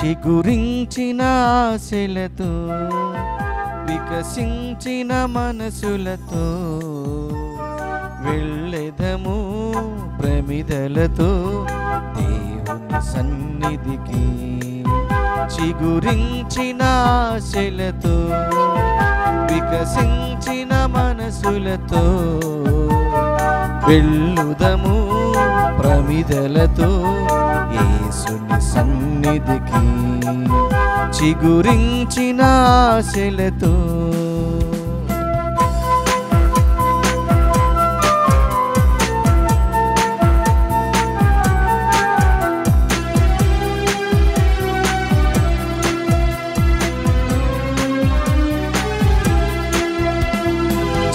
చిగురించిన ఆశలతో వికసించిన మనసులతో వెళ్ళెదము ప్రమిదలతో దేవుని సన్నిధికి. చిగురించిన ఆశలతో వికసించిన మనసులతో వెళ్ళుదము ప్రమిదలతో యేసుని సన్నిధికి. చిగురించిన ఆశలతో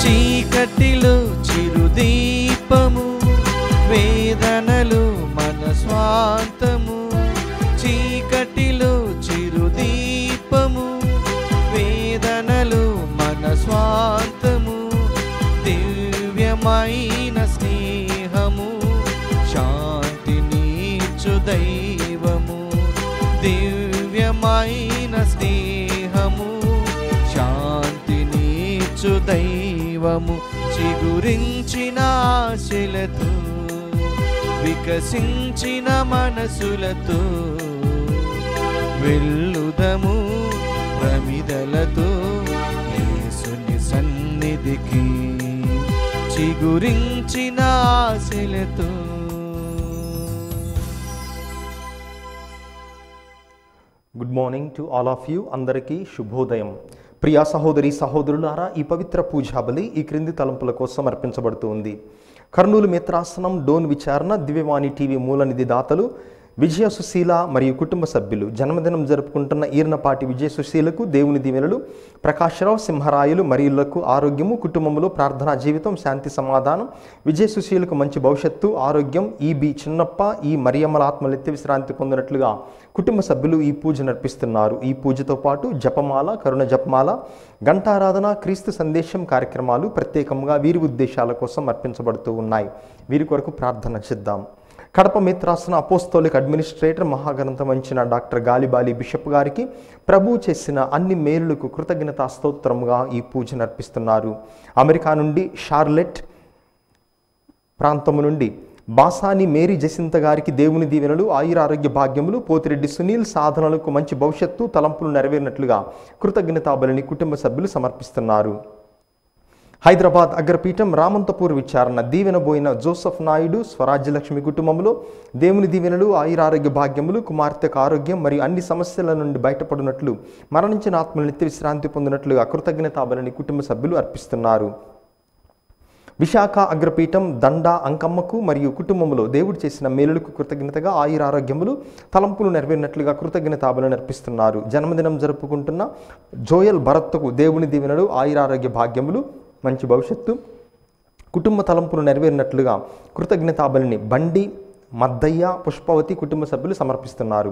చీకటిలో చిరుదీపము, వేదనలు మన స్వాంతము. చీకటిలో చిరుదీపము, వేదనలు మన స్వాంతము. దివ్యమైన స్నేహము, శాంతినిచ్చు దైవము. దివ్యమైన స్నేహము, శాంతినిచ్చు దైవము. చిగురించిన ఆశలతో వికసించిన మనసులతో వెళ్ళుదము ప్రమిదలతో యేసుని సన్నిధికి. చిగురించిన ఆశలతో. Good morning to all of you. అందరికీ శుభోదయం. ప్రియా సహోదరి సహోదరులారా, ఈ పవిత్ర పూజాబలి ఈ క్రింది తలంపుల కోసం అర్పించబడుతుంది. కర్నూలు మిత్రాసనం డోన్ విచారణ దివ్యవాణి టీవీ మూలనిధి దాతలు విజయ సుశీల మరియు కుటుంబ సభ్యులు జన్మదినం జరుపుకుంటున్న ఈర్నపాటి విజయ సుశీలకు దేవుని దీవెనలు, ప్రకాశరావు సింహరాయులు మరియులకు ఆరోగ్యము, కుటుంబంలో ప్రార్థనా జీవితం, శాంతి సమాధానం. విజయ సుశీలకు మంచి భవిష్యత్తు, ఆరోగ్యం. ఈబి చిన్నప్ప ఈ మరియమ్మల ఆత్మలెత్తి విశ్రాంతి పొందినట్లుగా కుటుంబ సభ్యులు ఈ పూజ నడిపిస్తున్నారు. ఈ పూజతో పాటు జపమాల, కరుణ జపమాల, గంటారాధన, క్రీస్తు సందేశం కార్యక్రమాలు ప్రత్యేకంగా వీరి ఉద్దేశాల కోసం అర్పించబడుతూ ఉన్నాయి. వీరి కొరకు ప్రార్థన చేద్దాం. కడప మిత్రాసన అపోస్తోలిక్ అడ్మినిస్ట్రేటర్ మహాగ్రంథం వంచిన డాక్టర్ గాలిబాలి బిషప్ గారికి ప్రభువు చేసిన అన్ని మేలులకు కృతజ్ఞతా స్తోత్రముగా ఈ పూజ నర్పిస్తున్నారు. అమెరికా నుండి షార్లెట్ ప్రాంతము నుండి బాసాని మేరీ జసింత గారికి దేవుని దీవెనలు, ఆయురారోగ్య భాగ్యములు. పోతిరెడ్డి సునీల్ సాధనలకు మంచి భవిష్యత్తు, తలంపులు నెరవేరినట్లుగా కృతజ్ఞతాబలిని కుటుంబ సభ్యులు సమర్పిస్తున్నారు. హైదరాబాద్ అగ్రపీఠం రామంతపూర్ విచారణ దీవెనబోయిన జోసఫ్ నాయుడు స్వరాజ్యలక్ష్మి కుటుంబంలో దేవుని దీవెనలు, ఆయురారోగ్య భాగ్యములు, కుమార్తెకు ఆరోగ్యం మరియు అన్ని సమస్యల నుండి బయటపడినట్లు, మరణించిన ఆత్మలు నిత్య విశ్రాంతి పొందినట్లుగా కృతజ్ఞతాబలిని కుటుంబ సభ్యులు అర్పిస్తున్నారు. విశాఖ అగ్రపీఠం దండా అంకమ్మకు మరియు కుటుంబంలో దేవుడు చేసిన మేలులకు కృతజ్ఞతగా ఆయురారోగ్యములు, తలంపులు నెరవేరినట్లుగా కృతజ్ఞతాబలిని అర్పిస్తున్నారు. జన్మదినం జరుపుకుంటున్న జోయల్ భరత్కు దేవుని దీవెనలు, ఆయురారోగ్య భాగ్యములు, మంచి భవిష్యత్తు, కుటుంబ తలంపులు నెరవేరినట్లుగా కృతజ్ఞతాబలిని బండి మద్దయ్య పుష్పవతి కుటుంబ సభ్యులు సమర్పిస్తున్నారు.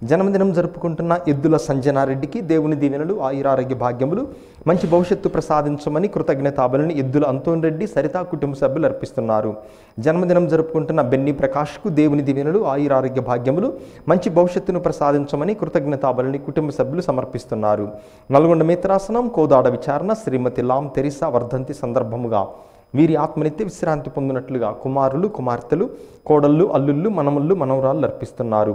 జన్మదినం జరుపుకుంటున్న ఎద్దుల సంజనారెడ్డికి దేవుని దీవెనలు, ఆయురారోగ్య భాగ్యములు, మంచి భవిష్యత్తు ప్రసాదించమని కృతజ్ఞతాబలిని ఎద్దుల అంతోన్ రెడ్డి సరిత కుటుంబ సభ్యులు అర్పిస్తున్నారు. జన్మదినం జరుపుకుంటున్న బెన్ని ప్రకాష్కు దేవుని దీవెనలు, ఆయురారోగ్య భాగ్యములు, మంచి భవిష్యత్తును ప్రసాదించమని కృతజ్ఞతాబలిని కుటుంబ సభ్యులు సమర్పిస్తున్నారు. నల్గొండ మిత్రాసనం కోదాడ విచారణ శ్రీమతి లాం తెరిసా వర్ధంతి సందర్భముగా వీరి ఆత్మనిత్య విశ్రాంతి పొందినట్లుగా కుమారులు, కుమార్తెలు, కోడళ్ళు, అల్లుళ్ళు, మనముళ్ళు, మనవరాళ్ళు అర్పిస్తున్నారు.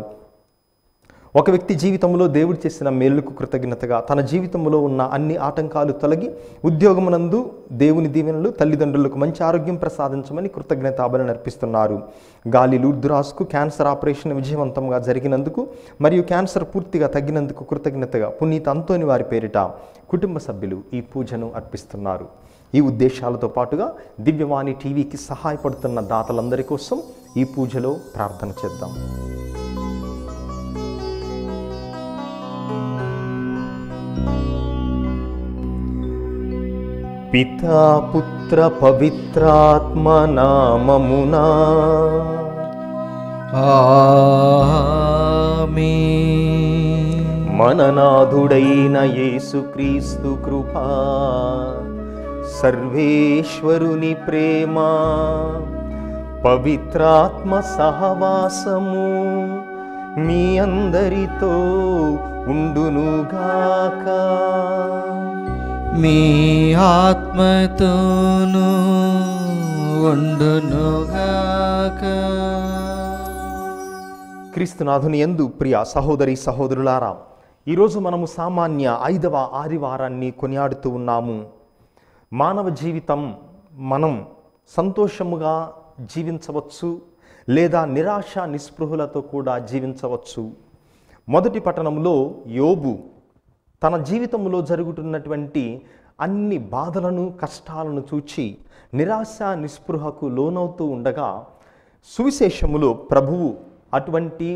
ఒక వ్యక్తి జీవితంలో దేవుడు చేసిన మేలుకు కృతజ్ఞతగా తన జీవితంలో ఉన్న అన్ని ఆటంకాలు తొలగి ఉద్యోగమునందు దేవుని దీవెనలు, తల్లిదండ్రులకు మంచి ఆరోగ్యం ప్రసాదించమని కృతజ్ఞతాబలిని అర్పిస్తున్నారు. గాలి లూర్దురాజుకు క్యాన్సర్ ఆపరేషన్ విజయవంతంగా జరిగినందుకు మరియు క్యాన్సర్ పూర్తిగా తగ్గినందుకు కృతజ్ఞతగా పునీత్ అంతోని వారి పేరిట కుటుంబ సభ్యులు ఈ పూజను అర్పిస్తున్నారు. ఈ ఉద్దేశాలతో పాటుగా దివ్యవాణి టీవీకి సహాయపడుతున్న దాతలందరి కోసం ఈ పూజలో ప్రార్థన చేద్దాం. పితా పుత్ర పవిత్రాత్మ నామమునా ఆమేన్. మననాథుడైన యేసుక్రీస్తు కృపా, సర్వేశ్వరుని ప్రేమ, పవిత్రాత్మ సహవాసము మీ అందరితో ఉండునుగాక. మీ ఆత్మతోనూ ఉండునుగాక. క్రీస్తునాథుని యందు ప్రియ సహోదరి సహోదరులారా, ఈరోజు మనము సామాన్య 5వ ఆదివారాన్ని కొనియాడుతూ ఉన్నాము. మానవ జీవితం మనం సంతోషముగా జీవించవచ్చు, లేదా నిరాశ నిస్పృహలతో కూడా జీవించవచ్చు. మొదటి పట్టణంలో యోబు తన జీవితంలో జరుగుతున్నటువంటి అన్ని బాధలను కష్టాలను చూచి నిరాశ నిస్పృహకు లోనవుతూ ఉండగా, సువిశేషములో ప్రభువు అటువంటి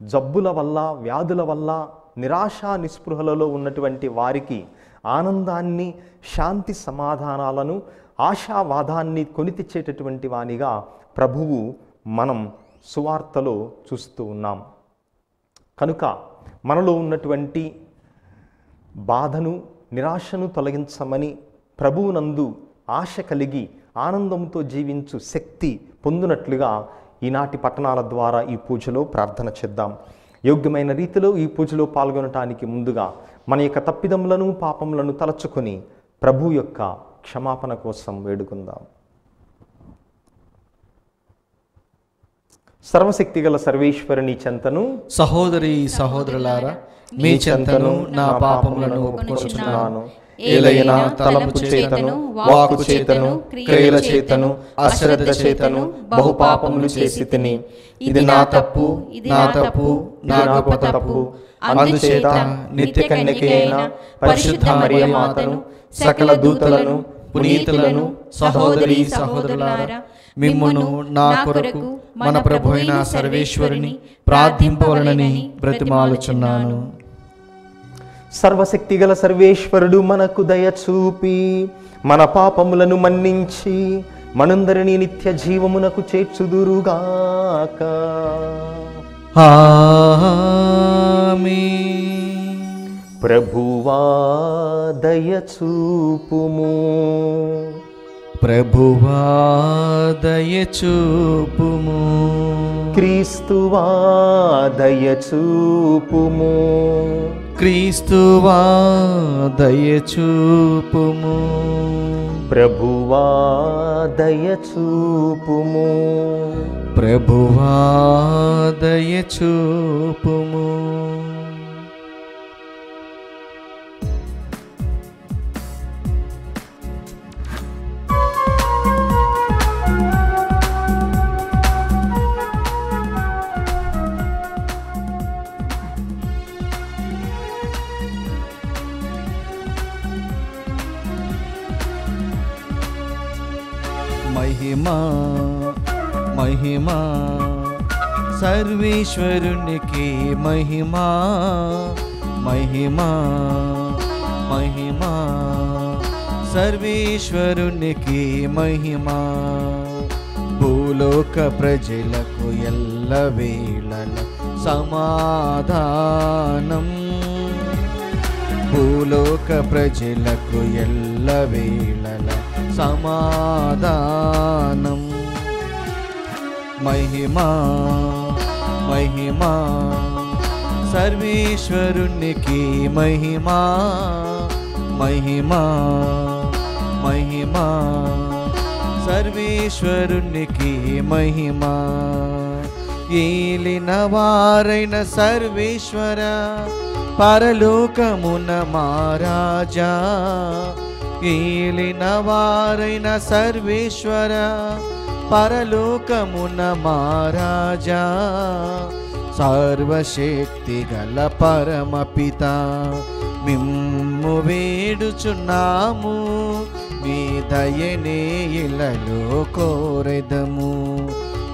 జబ్బుల వల్ల, వ్యాధుల వల్ల, నిరాశ నిస్పృహలలో ఉన్నటువంటి వారికి ఆనందాన్ని, శాంతి సమాధానాలను, ఆశావాదాన్ని కొని తెచ్చేటటువంటి వానిగా ప్రభువు మనం సువార్తలో చూస్తూ ఉన్నాం. కనుక మనలో ఉన్నటువంటి బాధను, నిరాశను తొలగించమని ప్రభువునందు ఆశ కలిగి ఆనందంతో జీవించు శక్తి పొందినట్లుగా ఈనాటి పట్టణాల ద్వారా ఈ పూజలో ప్రార్థన చేద్దాం. యోగ్యమైన రీతిలో ఈ పూజలో పాల్గొనటానికి ముందుగా మన యొక్క తప్పిదములను, పాపములను తలచుకొని ప్రభు యొక్క క్షమాపణ కోసం వేడుకుందాం. సర్వశక్తిగల సర్వేశ్వరుని చెంతను, సహోదరి సహోదరులారా, మీ చెంతను నా పాపములను ఒప్పుకొనుచున్నాను. ఏలైనా తలంపు చేతను, వాక్కు చేతను, క్రియల చేతను, అశ్రద్ధ చేతను బహుపాపములు చేసి తిని, ఇది నా తప్పు, నా గొప్ప తప్పు. అందుచేత నిత్య కన్యక అయిన పరిశుద్ధ మరియ మాతను, సకల దూతలను, పునీతులను, సహోదరి సహోదరులారా, మిమ్మును నా కొరకు మన ప్రభు అయిన సర్వేశ్వరుని ప్రార్థింపవలనని బ్రతిమాలుచున్నాను. సర్వశక్తిగల సర్వేశ్వరుడు మనకు దయ చూపి మన పాపములను మన్నించి మనందరినీ నిత్య జీవమునకు చేర్చుదురుగాక. ఆమేన్. ప్రభువా దయ చూపుము. ప్రభువా దయ చూపుము. క్రీస్తువా దయ చూపుము. క్రీస్తువా దయ చూపుము. ప్రభువా దయ చూపుము. ప్రభువా దయ చూపుము. మహిమా మహిమా సర్వేశ్వరునికి మహిమా. మహిమా మహిమా సర్వేశ్వరునికి మహిమా. భూలోక ప్రజలకు ఎల్లవేళల సమాధానం. భూలోక ప్రజలకు ఎల్లవేళల సమాధానం. మహిమా మహిమా సర్వేశ్వరునికి మహిమా. మహిమా మహిమా సర్వేశ్వరునికి మహిమా. ఏలిన వారైన సర్వేశ్వర, పరలోకమున మహారాజా. ఏలిన వారైన సర్వేశ్వర, పరలోకమున మహారాజా. సర్వశక్తి గల పరమపిత, మిమ్ము వేడుచున్నాము. మీ దయనే ఇలలో కోరెదము.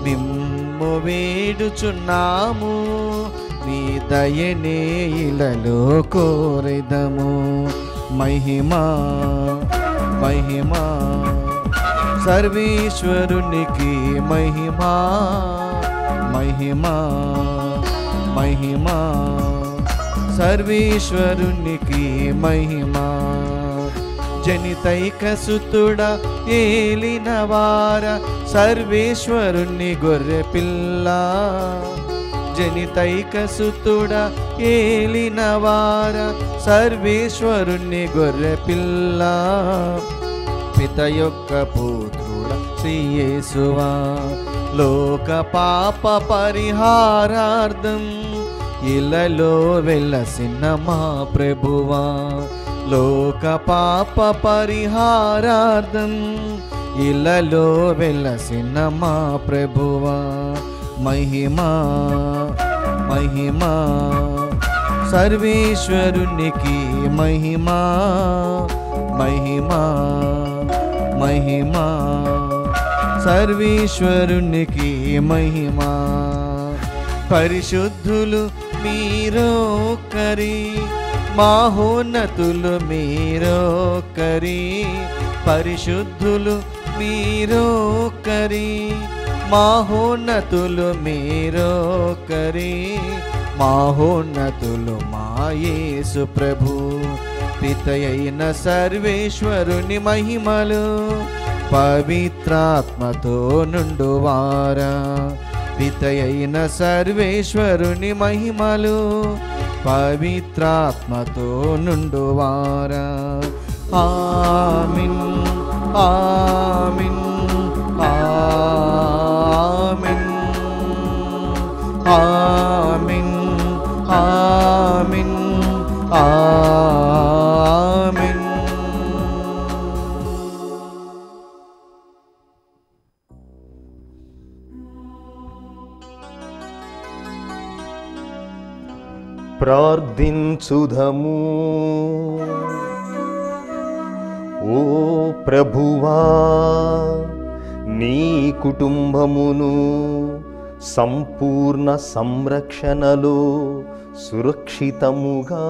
మిమ్ము వేడుచున్నాము. మీ దయనే ఇలలో కోరెదము. మహిమా మహిమా సర్వేశ్వరునికి మహిమా. మహిమా మహిమా సర్వేశ్వరునికి మహిమా. జనితైక సుతుడ ఏలినవార, సర్వేశ్వరుని గొర్రె పిల్ల. జనితైక సుతుడ ఏలినవార సర్వేశ్వరుని గొర్రె పిల్ల పిత యొక్క పుత్రుడ శ్రీయేసువా లోక పాప పరిహారార్థం ఇలలో వెలసిన మా ప్రభువా లోక పాప పరిహారార్థం ఇలలో వెలసిన మా ప్రభువా మహిమా మహిమా సర్వేశ్వరునికి మహిమా మహిమా మహిమా సర్వేశ్వరునికి మహిమా పరిశుద్ధులు మీరొక్కరి మహోన్నతులు మీరొక్కరి పరిశుద్ధులు మీరొక్కరి మహోన్నతులు మీరొక్కరి మహోన్నతులు మా యేసు ప్రభు పితయైన సర్వేశ్వరుని మహిమలు పవిత్రాత్మతో నుండువారా పితయైన సర్వేశ్వరుని మహిమలు పవిత్రాత్మతో నుండువారా ఆమీన్ ఆమీన్ ఆమీన్ ఆమీన్ ఆమీన్ ఆమీన్. ప్రార్థించుదము. ఓ ప్రభువా, నీ కుటుంబమును సంపూర్ణ సంరక్షణలో సురక్షితముగా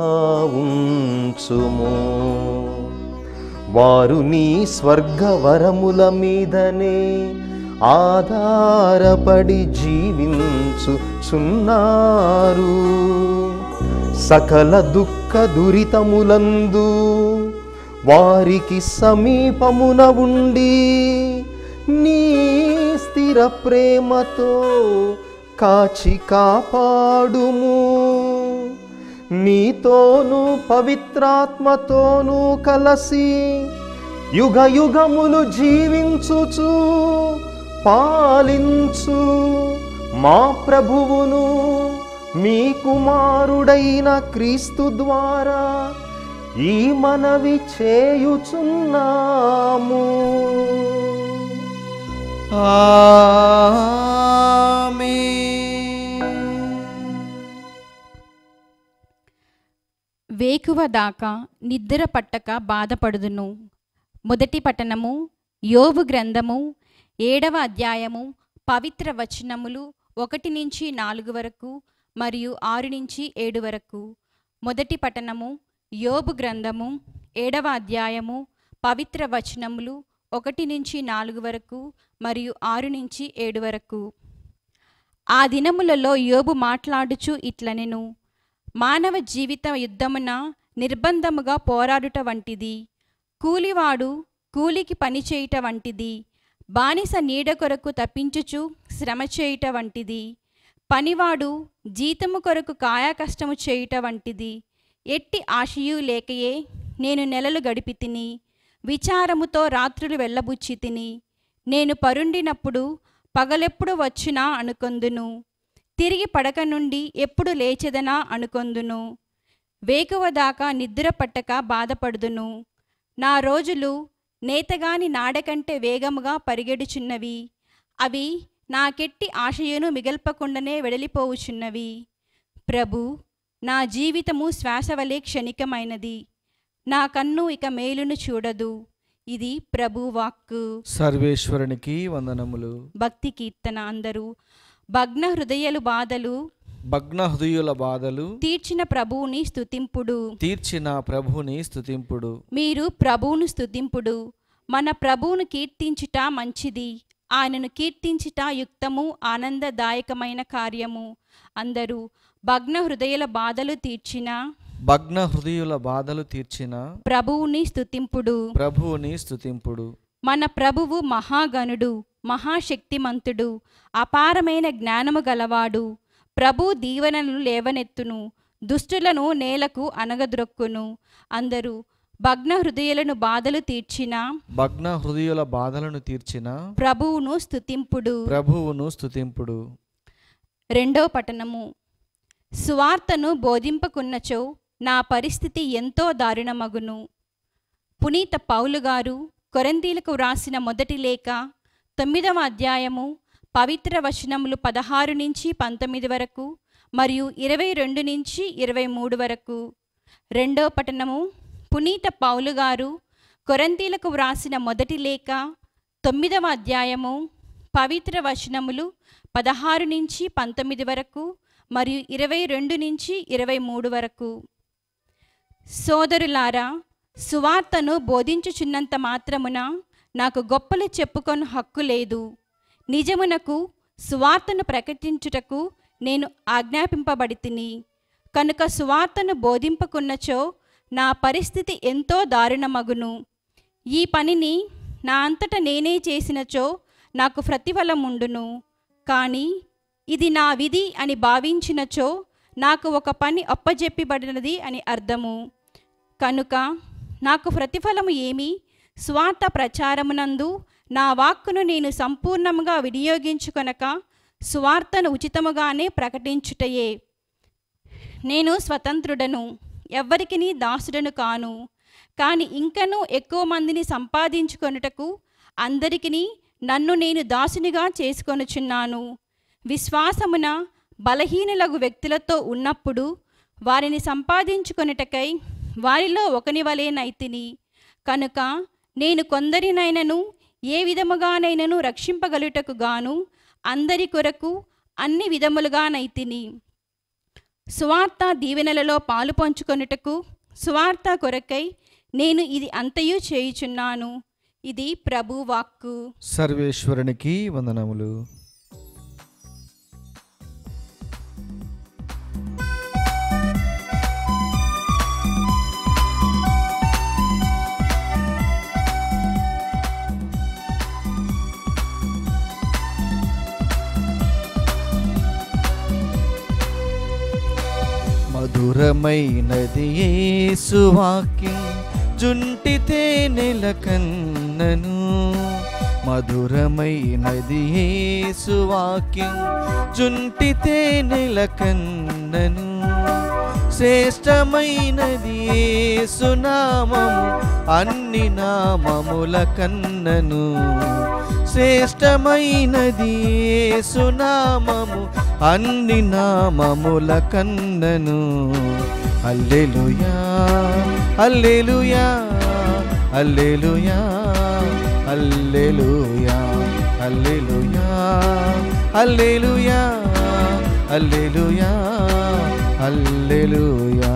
ఉంచుము. వారు నీ స్వర్గవరముల మీదనే ఆధారపడి జీవించుచున్నారు. సకల దుఃఖ దురితములందు వారికి సమీపమున ఉండి నీ స్థిర ప్రేమతో కాచి కాపాడుము. నీతోనూ పవిత్రాత్మతోనూ కలసి యుగ యుగములు జీవించుచు పాలించు మా ప్రభువును మీ కుమారుడైన క్రీస్తు ద్వారా ఈ మనవి చేయుచున్నాము. వేకువ దాకా నిద్ర పట్టక బాధపడుదును. మొదటి పట్టణము యోబు గ్రంథము 7వ అధ్యాయము పవిత్ర వచనములు 1-4 వరకు మరియు 6-7 వరకు. మొదటి పట్టణము యోబు గ్రంథము 7వ అధ్యాయము పవిత్ర వచనములు 1-4 వరకు మరియు 6-7 వరకు. ఆ దినములలో యోబు మాట్లాడుచు ఇట్లనెను: మానవ జీవిత యుద్ధమున నిర్బంధముగా పోరాడుట వంటిది. కూలివాడు కూలికి పని చేయుట వంటిది. బానిస నీడ కొరకు తప్పించుచు శ్రమ చేయుట వంటిది. పనివాడు జీతము కొరకు కాయాకష్టము చేయుట వంటిది. ఎట్టి ఆశయు లేకయే నేను నెలలు గడిపి తిని, విచారముతో రాత్రులు వెళ్ళబుచ్చి తిని. నేను పరుండినప్పుడు పగలెప్పుడు వచ్చునా అనుకొందును, తిరిగి పడక నుండి ఎప్పుడు లేచెదనా అనుకొందును. వేకువ దాకా నిద్ర పట్టక బాధపడుదును. నా రోజులు నేతగాని నాడకంటే వేగముగా పరిగెడుచున్నవి. అవి నాకెట్టి ఆశయును మిగల్పకుండానే వెడలిపోవుచున్నవి. ప్రభు, నా జీవితము శ్వాసవలే క్షణికమైనది. నా కన్ను ఇక మేలును చూడదు. ఇది ప్రభు వాక్కు. సర్వేశ్వరునికి వందనములు. భక్తి కీర్తన. అందరూ భగ్న హృదయుల బాధలు తీర్చిన ప్రభువుని స్తుతింపుడు. మీరు ప్రభువును స్తుతింపుడు. మన ప్రభువును కీర్తించుట మంచిది. ఆయనను కీర్తించుట యుక్తము, ఆనందదాయకమైన కార్యము. అందరూ భగ్న హృదయుల బాధలు తీర్చిన ప్రభువుని స్తుతింపుడు. మన ప్రభువు మహాగణుడు, మహాశక్తిమంతుడు, అపారమైన జ్ఞానము గలవాడు. ప్రభు దీవెనలను లేవనెత్తును, దుష్టులను నేలకు అనగద్రొక్కును. అందరూ భగ్న హృదయులను బాధలు తీర్చిన భగ్న హృదయుల బాధలను తీర్చిన ప్రభువును స్తుతింపుడు. ప్రభువును స్తుతింపుడు. రెండో పఠనము. సువార్తను బోధింపకున్నచో నా పరిస్థితి ఎంతో దారుణమగును. పునీత పౌలు గారు కొరింథీలకు వ్రాసిన మొదటి లేఖ 9వ అధ్యాయము పవిత్ర వచనములు 16 నుంచి 19 వరకు మరియు 22 నుంచి 23 వరకు. రెండో పఠనము. పునీత పౌలు గారు కొరింథీలకు వ్రాసిన మొదటి లేఖ 9వ అధ్యాయము పవిత్ర వచనములు 16 నుంచి 19 వరకు మరియు 22 నుంచి 23 వరకు. సోదరులారా, సువార్తను బోధించుచున్నంత మాత్రమున నాకు గొప్పలు చెప్పుకొను హక్కు లేదు. నిజమునకు సువార్తను ప్రకటించుటకు నేను ఆజ్ఞాపింపబడితిని. కనుక సువార్తను బోధింపకున్నచో నా పరిస్థితి ఎంతో దారుణమగును. ఈ పనిని నా అంతట నేనే చేసినచో నాకు ప్రతిఫలముండును. కానీ ఇది నా విధి అని భావించినచో నాకు ఒక పని అప్పజెప్పబడినది అని అర్థము. కనుక నాకు ప్రతిఫలము ఏమి? స్వార్థ ప్రచారమునందు నా వాక్కును నేను సంపూర్ణంగా వినియోగించుకొనక సువార్తను ఉచితముగానే ప్రకటించుటయే. నేను స్వతంత్రుడను, ఎవ్వరికిని దాసుడను కాను. కానీ ఇంకనూ ఎక్కువ మందిని సంపాదించుకొనుటకు అందరికిని నన్ను నేను దాసునిగా చేసుకొనుచున్నాను. విశ్వాసమున బలహీనులగు వ్యక్తులతో ఉన్నప్పుడు వారిని సంపాదించుకొనుటకై వారిలో ఒకని వలెనైతిని. కనుక నేను కొందరినైనను ఏ విధముగానైనను రక్షింపగలుగుటకు గాను అందరి కొరకు అన్ని విధములుగానైతిని. సువార్త దీవెనలలో పాలు పంచుకొనుటకు సువార్త కొరకై నేను ఇది అంతయు చేయుచున్నాను. ఇది ప్రభు వాక్కు. సర్వేశ్వరునికి వందనములు. మధురమైనది యేసు వాక్యం జుంటి తేనెల కన్నను. మధురమైనది యేసు వాక్యం జుంటి తేనెల కన్నను. శ్రేష్టమైనది యేసు నామము అన్ని నామముల కన్నను. శ్రేష్టమైనది యేసు నామము అన్ని నామముల కన్నను. హల్లెలూయా హల్లెలూయా హల్లెలూయా హల్లెలూయా హల్లెలూయా హల్లెలూయా హల్లెలూయా హల్లెలూయా.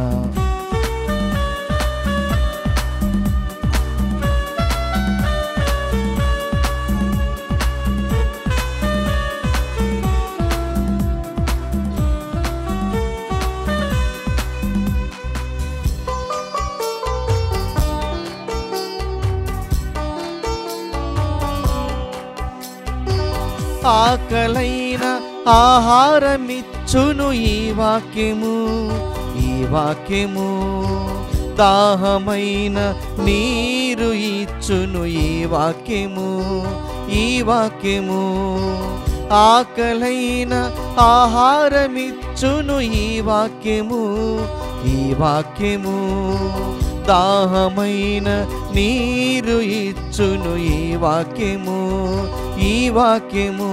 ఆకలైన ఆహారమిచ్చును ఈ వాక్యము, ఈ వాక్యము. దాహమైన నీరు ఇచ్చును ఈ వాక్యము, ఈ వాక్యము. ఆకలైన ఆహారమిచ్చును ఈ వాక్యము, ఈ వాక్యము. దాహమైన నీరు ఇచ్చును ఈ వాక్యము, ఈ వాక్యము.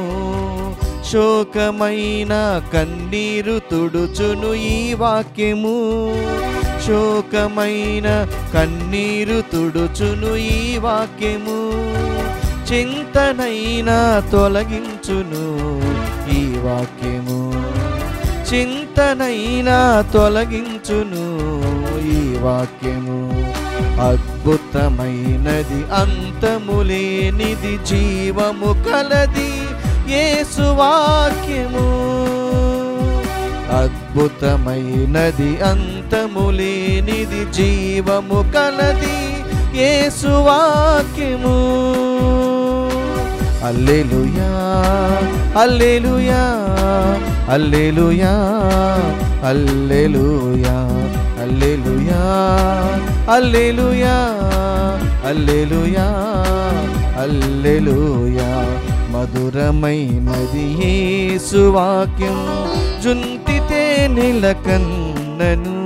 శోకమైన కన్నీరు తుడుచును ఈ వాక్యము, శోకమైన కన్నీరు తుడుచును ఈ వాక్యము. చింతనైనా తొలగించును ఈ వాక్యము, చింతనైనా తొలగించును ఈ వాక్యము. అద్భుతమైనది అంతములేనిది జీవము కలది యేసు వాక్యము. అద్భుతమైనది అంతములేనిది జీవము కలది యేసు వాక్యము. హల్లెలూయా హల్లెలూయా హల్లెలూయా హల్లెలూయా హల్లెలూయా హల్లెలూయా హల్లెలూయా హల్లెలూయా మధురమైనది యేసు వాక్యం జుంటితే నిలకన్నను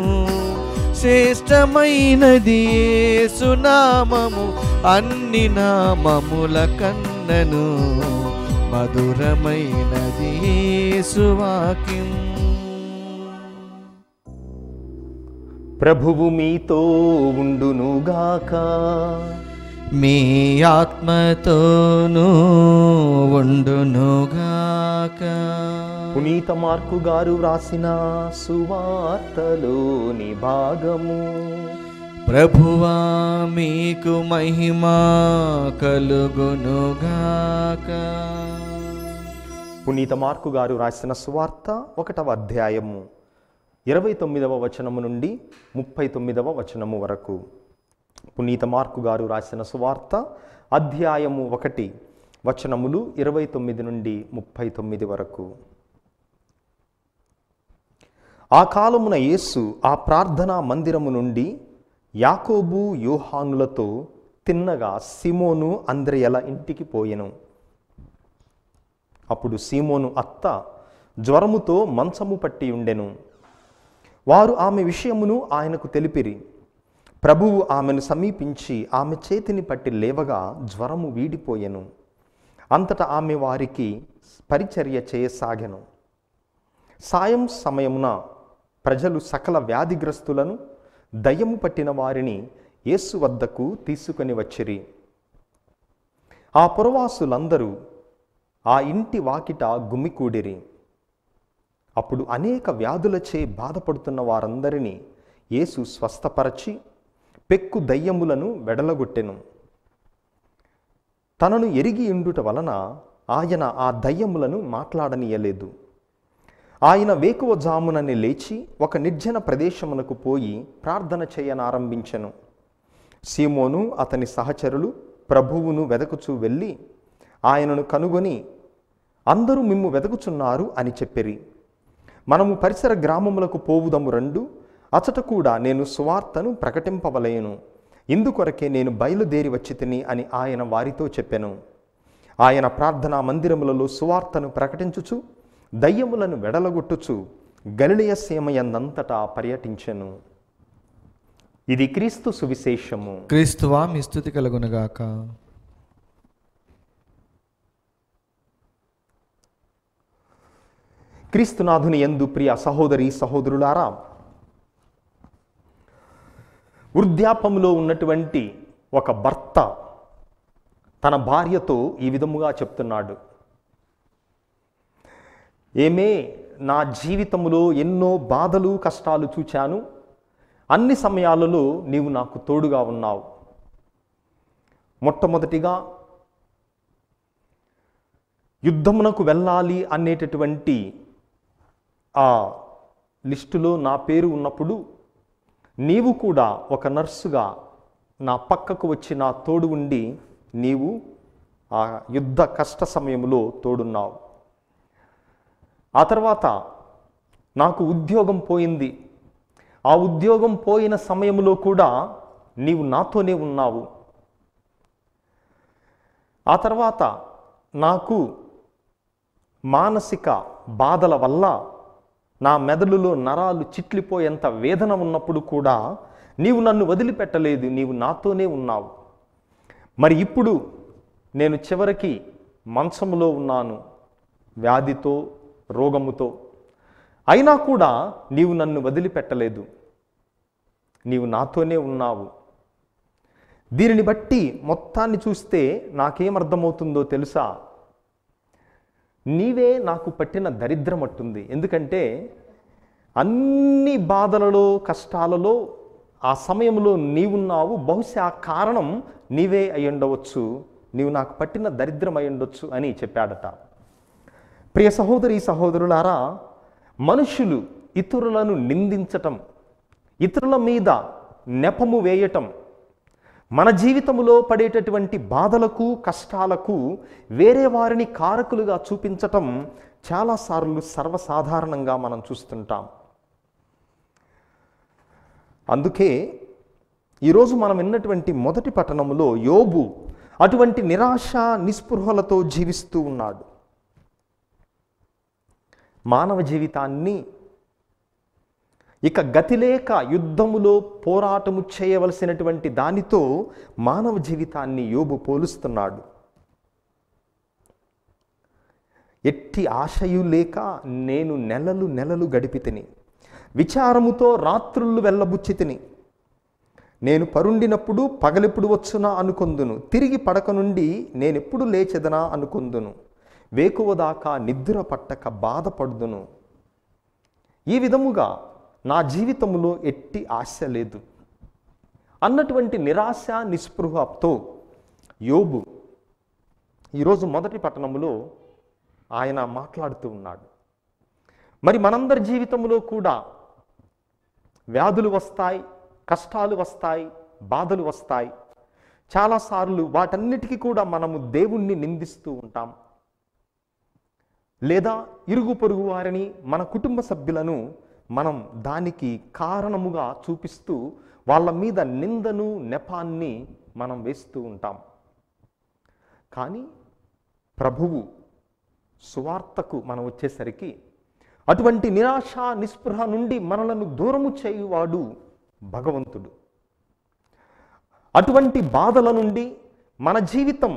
శ్రేష్టమైనది యేసు నామము అన్ని నామముల కన్నను మధురమైనది యేసు వాక్యం. ప్రభువు మీతో ఉండునుగాక, మీ ఆత్మతోనూ ఉండునుగాక. పునీత మార్కు గారు వ్రాసిన సువార్తలోని భాగము. ప్రభువా మీకు మహిమ కలుగునుగాక. పునీత మార్కు గారు రాసిన సువార్త 1వ అధ్యాయము 29వ వచనము నుండి 39వ వచనము వరకు. పునీత మార్కు గారు రాసిన సువార్త అధ్యాయము 1 వచనములు 29 నుండి 39 వరకు. ఆ కాలమున యేసు ఆ ప్రార్థనా మందిరము నుండి యాకోబు యోహానులతో తిన్నగా సీమోను అంద్రెయల ఇంటికి పోయెను. అప్పుడు సీమోను అత్త జ్వరముతో మంచము పట్టి ఉండెను. వారు ఆమె విషయమును ఆయనకు తెలిపిరి. ప్రభువు ఆమెను సమీపించి ఆమె చేతిని పట్టి లేవగా జ్వరము వీడిపోయెను. అంతటా ఆమె వారికి పరిచర్య చేయసాగెను. సాయం సమయమున ప్రజలు సకల వ్యాధిగ్రస్తులను దయ్యము పట్టిన వారిని యేసు వద్దకు తీసుకొని వచ్చిరి. ఆ పురవాసులందరూ ఆ ఇంటి వాకిట గుమికూడిరి. అప్పుడు అనేక వ్యాధులచే బాధపడుతున్న వారందరినీ యేసు స్వస్థపరచి పెక్కు దయ్యములను వెడలగొట్టెను. తనను ఎరిగి ఉండుట వలన ఆయన ఆ దయ్యములను మాట్లాడనీయలేదు. ఆయన వేకువజామునని లేచి ఒక నిర్జన ప్రదేశమునకు పోయి ప్రార్థన చేయనారంభించెను. సీమోను అతని సహచరులు ప్రభువును వెదకుచూ వెళ్ళి ఆయనను కనుగొని, అందరూ మిమ్ము వెదకుచున్నారు అని చెప్పిరి. మనము పరిసర గ్రామములకు పోవుదము రండు, అచట కూడా నేను సువార్తను ప్రకటింపవలయను. ఇందుకొరకే నేను బయలుదేరి వచ్చి తిని అని ఆయన వారితో చెప్పెను. ఆయన ప్రార్థనా మందిరములలో సువార్తను ప్రకటించుచు దయ్యములను వెడలగొట్టుచు గలిలయ సీమయందంతటా పర్యటించెను. ఇది క్రీస్తు సువిశేషము. క్రీస్తువా మీ స్తుతి కలుగునుగాక. క్రీస్తునాథుని యందు ప్రియ సహోదరి సహోదరులారా, వృద్ధాపంలో ఉన్నటువంటి ఒక భర్త తన భార్యతో ఈ విధముగా చెప్తున్నాడు. ఏమే, నా జీవితంలో ఎన్నో బాధలు కష్టాలు చూచాను, అన్ని సమయాలలో నీవు నాకు తోడుగా ఉన్నావు. మొట్టమొదటిగా యుద్ధమునకు వెళ్ళాలి అనేటటువంటి ఆ లిస్టులో నా పేరు ఉన్నప్పుడు నీవు కూడా ఒక నర్సుగా నా పక్కకు వచ్చి నా తోడు ఉండి నీవు ఆ యుద్ధ కష్ట సమయంలో తోడున్నావు. ఆ తర్వాత నాకు ఉద్యోగం పోయింది. ఆ ఉద్యోగం పోయిన సమయంలో కూడా నీవు నాతోనే ఉన్నావు. ఆ తర్వాత నాకు మానసిక బాధల వల్ల నా మెదడులో నరాలు చిట్లిపోయేంత వేదన ఉన్నప్పుడు కూడా నీవు నన్ను వదిలిపెట్టలేదు, నీవు నాతోనే ఉన్నావు. మరి ఇప్పుడు నేను చివరికి మంచములో ఉన్నాను, వ్యాధితో రోగముతో, అయినా కూడా నీవు నన్ను వదిలిపెట్టలేదు, నీవు నాతోనే ఉన్నావు. దీనిని బట్టి మొత్తాన్ని చూస్తే నాకేమర్థమవుతుందో తెలుసా? నీవే నాకు పట్టిన దరిద్రం అట్టుంది. ఎందుకంటే అన్ని బాధలలో కష్టాలలో ఆ సమయంలో నీవున్నావు. బహుశా కారణం నీవే అయి ఉండవచ్చు, నీవు నాకు పట్టిన దరిద్రం అయి ఉండొచ్చు అని చెప్పాడట. ప్రియ సహోదరి సహోదరులారా, మనుషులు ఇతరులను నిందించటం, ఇతరుల మీద నెపము వేయటం, మన జీవితంలో పడేటటువంటి బాధలకు కష్టాలకు వేరే వారిని కారకులుగా చూపించటం చాలాసార్లు సర్వసాధారణంగా మనం చూస్తుంటాం. అందుకే ఈరోజు మనం విన్నటువంటి మొదటి పట్టణంలో యోబు అటువంటి నిరాశ నిస్పృహలతో జీవిస్తూ ఉన్నాడు. మానవ జీవితాన్ని ఇక గతిలేక యుద్ధములో పోరాటము చేయవలసినటువంటి దానితో మానవ జీవితాన్ని యోబు పోలుస్తున్నాడు. ఎట్టి ఆశయు లేక నేను నెలలు నెలలు గడిపి తిని, విచారముతో రాత్రుళ్ళు వెళ్ళబుచ్చి తిని, నేను పరుండినప్పుడు పగలెప్పుడు వచ్చునా అనుకొందును, తిరిగి పడక నుండి నేనెప్పుడు లేచెదనా అనుకొందును, వేకువదాకా నిద్ర పట్టక బాధపడుదును. ఈ విధముగా నా జీవితంలో ఎట్టి ఆశ లేదు అన్నటువంటి నిరాశ నిస్పృహతో యోబు ఈరోజు మొదటి పట్టణంలో ఆయన మాట్లాడుతూ ఉన్నాడు. మరి మనందరి జీవితంలో కూడా వ్యాధులు వస్తాయి, కష్టాలు వస్తాయి, బాధలు వస్తాయి. చాలాసార్లు వాటన్నిటికీ కూడా మనము దేవుణ్ణి నిందిస్తూ ఉంటాం, లేదా ఇరుగు పొరుగు వారిని, మన కుటుంబ సభ్యులను మనం దానికి కారణముగా చూపిస్తూ వాళ్ళ మీద నిందను నెపాన్ని మనం వేస్తూ ఉంటాం. కానీ ప్రభువు సువార్తకు మనం వచ్చేసరికి అటువంటి నిరాశ నిస్పృహ నుండి మనలను దూరము చేయువాడు భగవంతుడు. అటువంటి బాధల నుండి మన జీవితం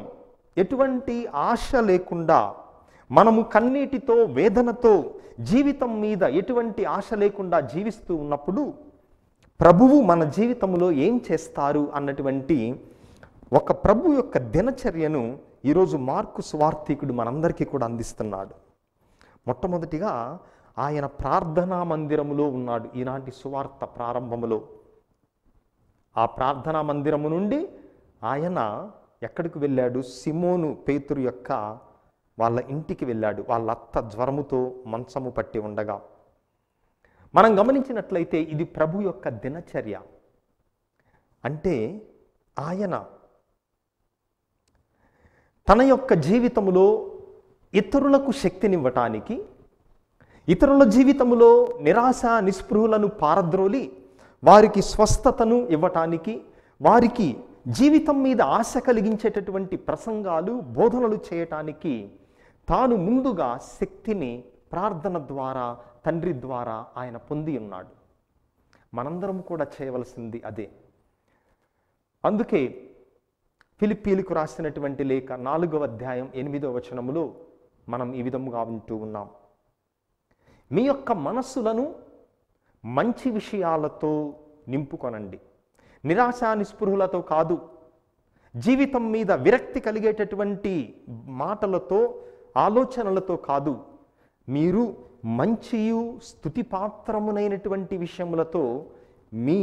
ఎటువంటి ఆశ లేకుండా, మనము కన్నీటితో వేదనతో జీవితం మీద ఎటువంటి ఆశ లేకుండా జీవిస్తూ ఉన్నప్పుడు ప్రభువు మన జీవితంలో ఏం చేస్తారు అన్నటువంటి ఒక ప్రభు యొక్క దినచర్యను ఈరోజు మార్కు సువార్తికుడు మనందరికీ కూడా అందిస్తున్నాడు. మొట్టమొదటిగా ఆయన ప్రార్థనా మందిరములో ఉన్నాడు. ఈనాటి సువార్త ప్రారంభములో ఆ ప్రార్థనా మందిరము నుండి ఆయన ఎక్కడికి వెళ్ళాడు? సిమోను పేతురు యొక్క వాళ్ళ ఇంటికి వెళ్ళాడు. వాళ్ళ అత్త జ్వరముతో మంచము పట్టి ఉండగా మనం గమనించినట్లయితే ఇది ప్రభు యొక్క దినచర్య. అంటే ఆయన తన యొక్క జీవితంలో ఇతరులకు శక్తినివ్వటానికి, ఇతరుల జీవితంలో నిరాశ నిస్పృహలను పారద్రోలి వారికి స్వస్థతను ఇవ్వటానికి, వారికి జీవితం మీద ఆశ కలిగించేటటువంటి ప్రసంగాలు బోధనలు చేయటానికి తాను ముందుగా శక్తిని ప్రార్థన ద్వారా, తండ్రి ద్వారా ఆయన పొంది ఉన్నాడు. మనందరం కూడా చేయవలసింది అదే. అందుకే ఫిలిప్పీలకు రాసినటువంటి లేఖ 4వ అధ్యాయం 8వ వచనములో మనం ఈ విధముగా వింటూ ఉన్నాం. మీ యొక్క మనస్సులను మంచి విషయాలతో నింపుకొనండి, నిరాశ నిస్పృహలతో కాదు, జీవితం మీద విరక్తి కలిగేటటువంటి మాటలతో ఆలోచనలతో కాదు, మీరు మంచియు స్తుతిపాత్రమునైనటువంటి విషయములతో మీ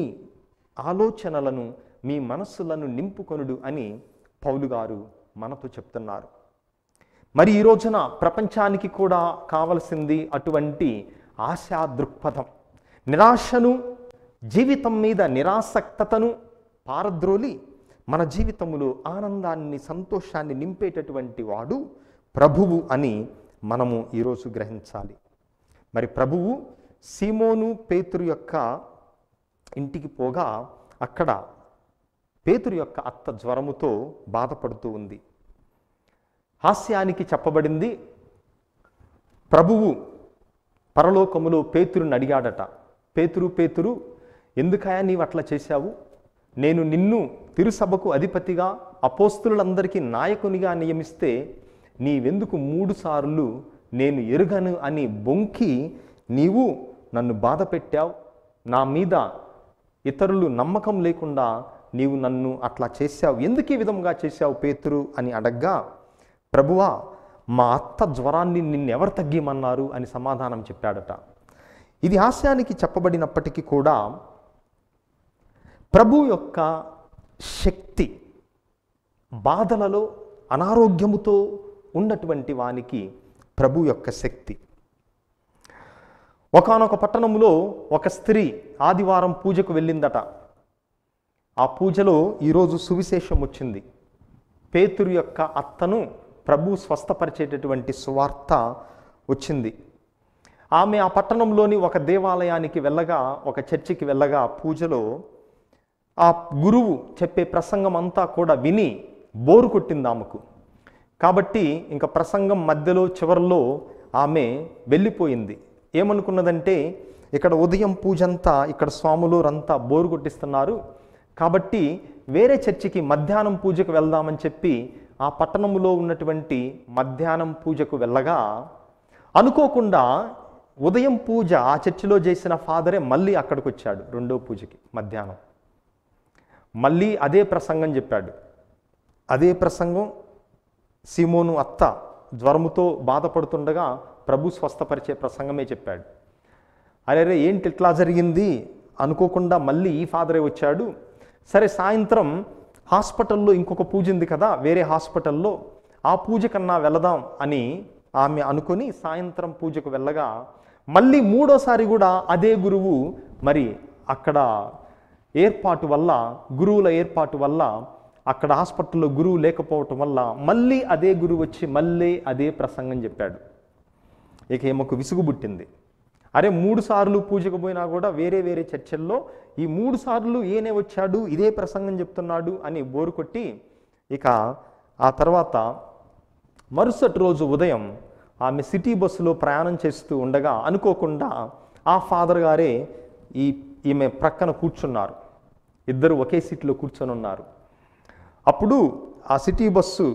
ఆలోచనలను, మీ మనస్సులను నింపుకొనుడు అని పౌలు గారు మనతో చెప్తున్నారు. మరి ఈ రోజున ప్రపంచానికి కూడా కావలసింది అటువంటి ఆశా దృక్పథం. నిరాశను, జీవితం మీద నిరాసక్తతను పారద్రోలి మన జీవితంలో ఆనందాన్ని, సంతోషాన్ని నింపేటటువంటి వాడు ప్రభువు అని మనము ఈరోజు గ్రహించాలి. మరి ప్రభువు సీమోను పేతురు యొక్క ఇంటికి పోగా అక్కడ పేతురు యొక్క అత్త జ్వరముతో బాధపడుతూ ఉంది. హాస్యానికి చెప్పబడింది, ప్రభువు పరలోకములో పేతురుని అడిగాడట, పేతురు పేతురు ఎందుకయా నీవు అట్లా చేశావు? నేను నిన్ను తిరుసభకు అధిపతిగా, అపోస్తులందరికీ నాయకునిగా నియమిస్తే నీవెందుకు 3 సార్లు నేను ఎరుగను అని బొంకి నీవు నన్ను బాధ పెట్టావు? నా మీద ఇతరులు నమ్మకం లేకుండా నీవు నన్ను అట్లా చేశావు, ఎందుకు ఈ విధంగా చేశావు పేతురు అని అడగ్గా, ప్రభువా మా అత్త జ్వరాన్ని నిన్నెవరు తగ్గిమన్నారు అని సమాధానం చెప్పాడట. ఇది హాస్యానికి చెప్పబడినప్పటికీ కూడా ప్రభు యొక్క శక్తి, బాధలలో అనారోగ్యముతో ఉన్నటువంటి వానికి ప్రభు యొక్క శక్తి. ఒకానొక పట్టణంలో ఒక స్త్రీ ఆదివారం పూజకు వెళ్ళిందట. ఆ పూజలో ఈరోజు సువిశేషం వచ్చింది. పేతురు యొక్క అత్తను ప్రభు స్వస్థపరిచేటటువంటి సువార్త వచ్చింది. ఆమె ఆ పట్టణంలోని ఒక దేవాలయానికి వెళ్ళగా, ఒక చర్చికి వెళ్ళగా పూజలో ఆ గురువు చెప్పే ప్రసంగం అంతా కూడా విని బోరు కొట్టింది ఆమెకు. కాబట్టి ఇంకా ప్రసంగం మధ్యలో చివరిలో ఆమె వెళ్ళిపోయింది. ఏమనుకున్నదంటే, ఇక్కడ ఉదయం పూజ అంతా ఇక్కడ స్వాములంతా బోరు కొట్టిస్తున్నారు, కాబట్టి వేరే చర్చికి మధ్యాహ్నం పూజకు వెళ్దామని చెప్పి ఆ పట్టణంలో ఉన్నటువంటి మధ్యాహ్నం పూజకు వెళ్ళగా అనుకోకుండా ఉదయం పూజ ఆ చర్చిలో చేసిన ఫాదరే మళ్ళీ అక్కడికి వచ్చాడు. రెండో పూజకి మధ్యాహ్నం మళ్ళీ అదే ప్రసంగం చెప్పాడు. అదే ప్రసంగం సీమోను అత్త జ్వరముతో బాధపడుతుండగా ప్రభు స్వస్థపరిచే ప్రసంగమే చెప్పాడు. అరే ఏంటి ఇట్లా జరిగింది అనుకోకుండా మళ్ళీ ఈ ఫాదరే వచ్చాడు. సరే, సాయంత్రం హాస్పిటల్లో ఇంకొక పూజ ఉంది కదా వేరే హాస్పిటల్లో, ఆ పూజ కన్నా వెళదాం అని ఆమె అనుకొని సాయంత్రం పూజకు వెళ్ళగా మళ్ళీ మూడోసారి కూడా అదే గురువు మరి అక్కడ ఏర్పాటు వల్ల, గురువుల ఏర్పాటు వల్ల, అక్కడ హాస్పిటల్లో గురువు లేకపోవటం వల్ల మళ్ళీ అదే గురువు వచ్చి మళ్ళీ అదే ప్రసంగం చెప్పాడు. ఇక ఏమకు విసుగు పుట్టింది. అరే 3 సార్లు పూజకు పోయినా కూడా వేరే వేరే చర్చల్లో ఈ 3 సార్లు ఈయనే వచ్చాడు, ఇదే ప్రసంగం చెప్తున్నాడు అని బోరు కొట్టి ఇక ఆ తర్వాత మరుసటి రోజు ఉదయం ఆమె సిటీ బస్సులో ప్రయాణం చేస్తూ ఉండగా అనుకోకుండా ఆ ఫాదర్ గారే ఈమె ప్రక్కన కూర్చున్నారు. ఇద్దరు ఒకే సీట్లో కూర్చొని ఉన్నారు. అప్పుడు ఆ సిటీ బస్సు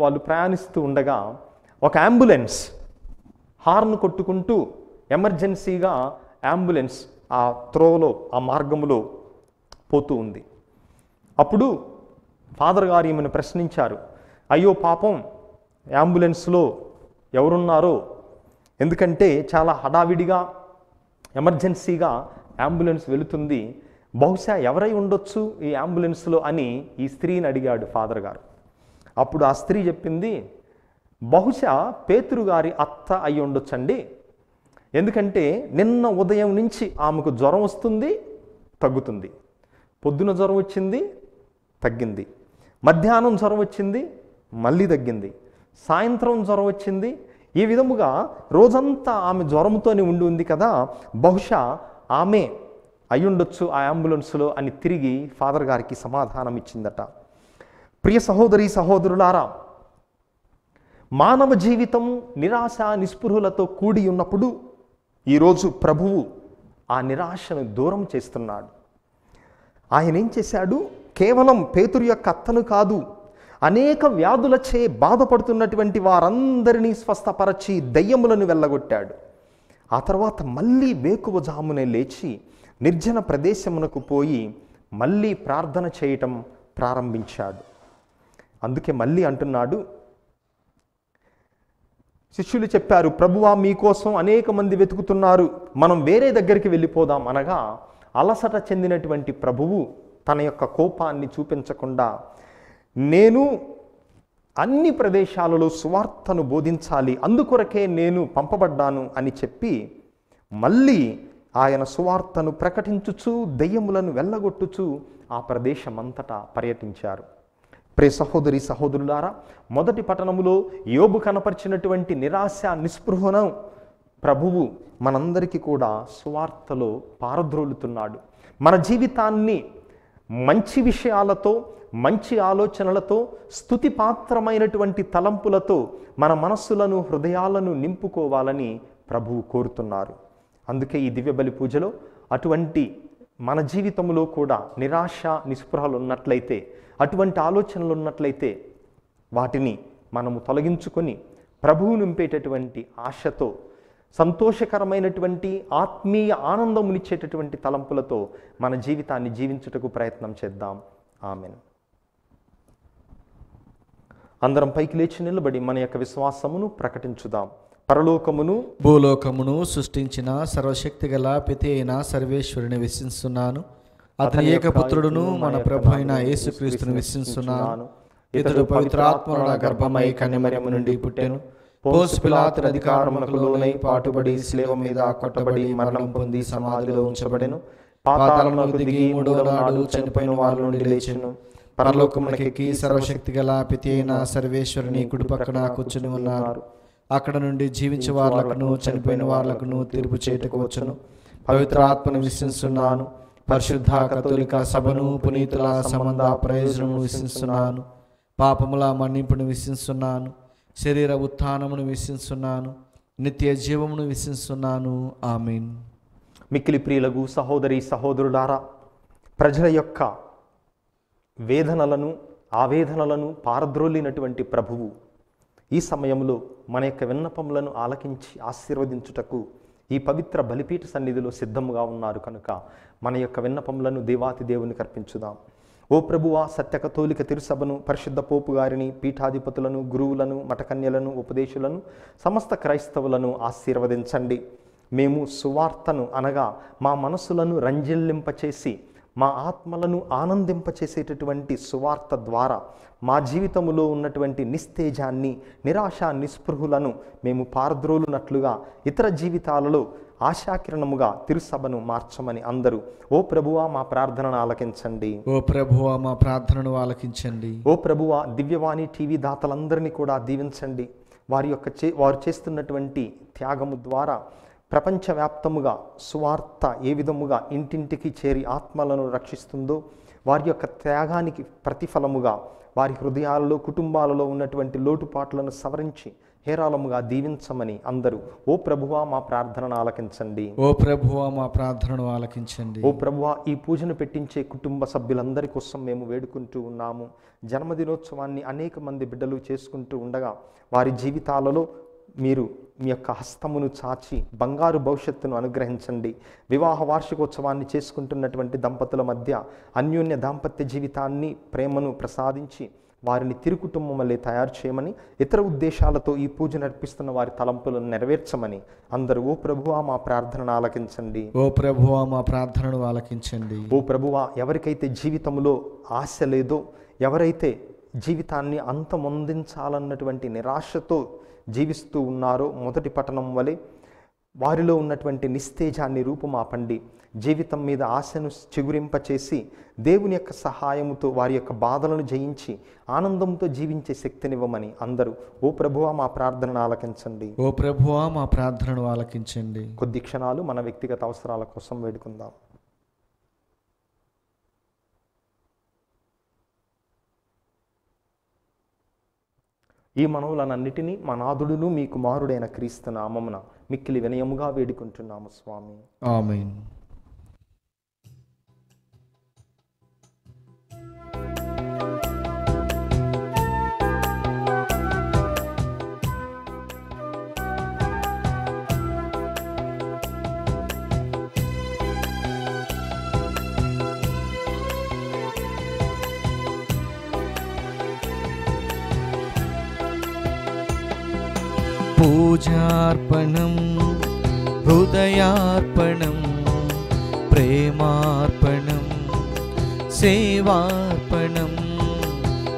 వాళ్ళు ప్రయాణిస్తూ ఉండగా ఒక అంబులెన్స్ హార్న్ కొట్టుకుంటూ ఎమర్జెన్సీగా అంబులెన్స్ ఆ త్రోవలో ఆ మార్గంలో పోతూ ఉంది. అప్పుడు ఫాదర్ గారు ఈమెను ప్రశ్నించారు, అయ్యో పాపం అంబులెన్స్లో ఎవరున్నారో, ఎందుకంటే చాలా హడావిడిగా ఎమర్జెన్సీగా అంబులెన్స్ వెళుతుంది, బహుశా ఎవరై ఉండొచ్చు ఈ అంబులెన్స్లో అని ఈ స్త్రీని అడిగాడు ఫాదర్ గారు. అప్పుడు ఆ స్త్రీ చెప్పింది, బహుశా పేతురు గారి అత్త అయి ఉండొచ్చండి, ఎందుకంటే నిన్న ఉదయం నుంచి ఆమెకు జ్వరం వస్తుంది, తగ్గుతుంది, పొద్దున జ్వరం వచ్చింది, తగ్గింది, మధ్యాహ్నం జ్వరం వచ్చింది, మళ్ళీ తగ్గింది, సాయంత్రం జ్వరం వచ్చింది, ఈ విధముగా రోజంతా ఆమె జ్వరంతోనే ఉండి ఉంది కదా, బహుశా ఆమె అయ్యుండొచ్చు ఆ అంబులెన్స్లో అని తిరిగి ఫాదర్ గారికి సమాధానం ఇచ్చిందట. ప్రియ సహోదరి సహోదరులారా, మానవ జీవితం నిరాశ నిస్పృహలతో కూడి ఉన్నప్పుడు ఈరోజు ప్రభువు ఆ నిరాశను దూరం చేస్తున్నాడు. ఆయన ఏం చేశాడు? కేవలం పేతురు యొక్క అత్తను కాదు, అనేక వ్యాధులచే బాధపడుతున్నటువంటి వారందరినీ స్వస్థపరచి దయ్యములను వెళ్ళగొట్టాడు. ఆ తర్వాత మళ్ళీ వేకువజామునే లేచి నిర్జన ప్రదేశమునకు పోయి మళ్ళీ ప్రార్థన చేయటం ప్రారంభించాడు. అందుకే మళ్ళీ అంటున్నాడు, శిష్యులు చెప్పారు, ప్రభువా మీకోసం అనేక మంది వెతుకుతున్నారు, మనం వేరే దగ్గరికి వెళ్ళిపోదాం అనగా అలసట చెందినటువంటి ప్రభువు తన యొక్క కోపాన్ని చూపించకుండా, నేను అన్ని ప్రదేశాలలో సువార్తను బోధించాలి, అందుకొరకే నేను పంపబడ్డాను అని చెప్పి మళ్ళీ ఆయన సువార్తను ప్రకటించుచు దెయ్యములను వెళ్ళగొట్టుచు ఆ ప్రదేశమంతటా పర్యటించారు. ప్రియ సహోదరి సహోదరులారా, మొదటి పట్టణములో యోబు కనపరిచినటువంటి నిరాశ నిస్పృహను ప్రభువు మనందరికీ కూడా సువార్తలో పారద్రోలుతున్నాడు. మన జీవితాన్ని మంచి విషయాలతో, మంచి ఆలోచనలతో, స్తుతిపాత్రమైనటువంటి తలంపులతో మన మనస్సులను హృదయాలను నింపుకోవాలని ప్రభువు కోరుతున్నారు. అందుకే ఈ దివ్యబలి పూజలో అటువంటి మన జీవితంలో కూడా నిరాశ నిస్పృహలు ఉన్నట్లయితే, అటువంటి ఆలోచనలు ఉన్నట్లయితే వాటిని మనము తొలగించుకొని ప్రభువు నింపేటటువంటి ఆశతో, సంతోషకరమైనటువంటి ఆత్మీయ ఆనందమునిచ్చేటటువంటి తలంపులతో మన జీవితాన్ని జీవించుటకు ప్రయత్నం చేద్దాం. ఆమెన్. అందరం పైకి లేచి నిలబడి మన యొక్క విశ్వాసమును ప్రకటించుదాం. పరలోకమును భూలోకమును సృష్టించిన సర్వశక్తి గల పితి అయిన సర్వేశ్వరుని విశ్వసిస్తున్నాను. అతని ఏకపుత్రుడును మన ప్రభు అయిన యేసుక్రీస్తును విశ్వసిస్తున్నాను. ఇతడు పవిత్రాత్మల గర్భమై కన్యమరియము నుండి పుట్టెను. పోన్సు పిలాతు అధికారములకు లోనై పాటుబడి శిలువ మీద కొట్టబడి మరణం పొంది సమాధిలో ఉంచబడెను. పాతాళమునకు దిగి మూడవ నాడు చనిపోయిన వారి నుండి లేచెను. పరలోకమునకెక్కి సర్వశక్తి గల పితి అయిన సర్వేశ్వరుని కుడి పక్కన కూర్చుని ఉన్నారు. అక్కడ నుండి జీవించే వాళ్లకును చనిపోయిన వాళ్లకును తీర్పు చేయటకు వచ్చును. పవిత్ర ఆత్మను విశ్వసిస్తున్నాను. పరిశుద్ధ కథోలిక సభను, పునీతుల సంబంధ ప్రయోజనమును విశ్వసిస్తున్నాను. పాపముల మన్నింపును విశ్వసిస్తున్నాను. శరీర ఉత్థానమును విశ్వసిస్తున్నాను. నిత్య జీవమును విశ్వసిస్తున్నాను. ఆమేన్. మిక్కిలి ప్రియులకు సహోదరి సహోదరులారా, ప్రజల యొక్క వేదనలను ఆవేదనలను పారద్రోలినటువంటి ప్రభువు ఈ సమయంలో మన యొక్క విన్నపములను ఆలకించి ఆశీర్వదించుటకు ఈ పవిత్ర బలిపీఠ సన్నిధిలో సిద్ధముగా ఉన్నారు కనుక మన యొక్క విన్నపములను దేవాతి దేవునికి అర్పించుదాం. ఓ ప్రభువా, సత్య కథోలిక తిరుసభను, పరిశుద్ధ పోపు గారిని, పీఠాధిపతులను, గురువులను, మఠకన్యలను, ఉపదేశులను, సమస్త క్రైస్తవులను ఆశీర్వదించండి. మేము సువార్తను అనగా మా మనసులను రంజిల్లింపచేసి మా ఆత్మలను ఆనందింపచేసేటటువంటి సువార్త ద్వారా మా జీవితంలో ఉన్నటువంటి నిస్తేజాన్ని, నిరాశ, నిస్పృహులను మేము పారద్రోలునట్లుగా ఇతర జీవితాలలో ఆశాకిరణముగా తిరుసభను మార్చమని అందరూ ఓ ప్రభువా మా ప్రార్థనను ఆలకించండి. ఓ ప్రభువా మా ప్రార్థనను ఆలకించండి. ఓ ప్రభువా, దివ్యవాణి టీవీ దాతలందరినీ కూడా దీవించండి. వారు చేస్తున్నటువంటి త్యాగము ద్వారా ప్రపంచవ్యాప్తముగా సువార్త ఏ విధముగా ఇంటింటికి చేరి ఆత్మలను రక్షిస్తుందో వారి యొక్క త్యాగానికి ప్రతిఫలముగా వారి హృదయాలలో, కుటుంబాలలో ఉన్నటువంటి లోటుపాట్లను సవరించి హేరాళముగా దీవించమని అందరూ ఓ ప్రభువా మా ప్రార్థనను ఆలకించండి. ఓ ప్రభువా మా ప్రార్థనను ఆలకించండి. ఓ ప్రభువా, ఈ పూజను పెట్టించే కుటుంబ సభ్యులందరి కోసం మేము వేడుకుంటూ ఉన్నాము. జన్మదినోత్సవాన్ని అనేక మంది బిడ్డలు చేసుకుంటూ ఉండగా వారి జీవితాలలో మీరు మీ యొక్క హస్తమును చాచి బంగారు భవిష్యత్తును అనుగ్రహించండి. వివాహ వార్షికోత్సవాన్ని చేసుకుంటున్నటువంటి దంపతుల మధ్య అన్యోన్య దాంపత్య జీవితాన్ని, ప్రేమను ప్రసాదించి వారిని తిరుగుకుటుంబం వల్లే తయారు చేయమని, ఇతర ఉద్దేశాలతో ఈ పూజ నడిపిస్తున్న వారి తలంపులను నెరవేర్చమని అందరూ ఓ ప్రభువా మా ప్రార్థనను ఆలకించండి. ఓ ప్రభువా మా ప్రార్థనను ఆలకించండి. ఓ ప్రభువా, ఎవరికైతే జీవితంలో ఆశ లేదో, ఎవరైతే జీవితాన్ని అంతమొందించాలన్నటువంటి నిరాశతో జీవిస్తూ ఉన్నారో మొదటి పట్టణం వలె వారిలో ఉన్నటువంటి నిస్తేజాన్ని రూపుమాపండి. జీవితం మీద ఆశను చిగురింపచేసి దేవుని యొక్క సహాయముతో వారి యొక్క బాధలను జయించి ఆనందంతో జీవించే శక్తినివ్వమని అందరూ ఓ ప్రభువా మా ప్రార్థనను ఆలకించండి. ఓ ప్రభువా మా ప్రార్థనను ఆలకించండి. కొద్ది క్షణాలు మన వ్యక్తిగత అవసరాల కోసం వేడుకుందాం. ఈ మనవులనన్నిటినీ మా నాథుడును మీ కుమారుడైన క్రీస్తు నామమున మిక్కిలి వినయముగా వేడుకుంటున్నాము స్వామి. ఆమేన్. పూజార్పణం, హృదయార్పణం, ప్రేమార్పణం, సేవార్పణం.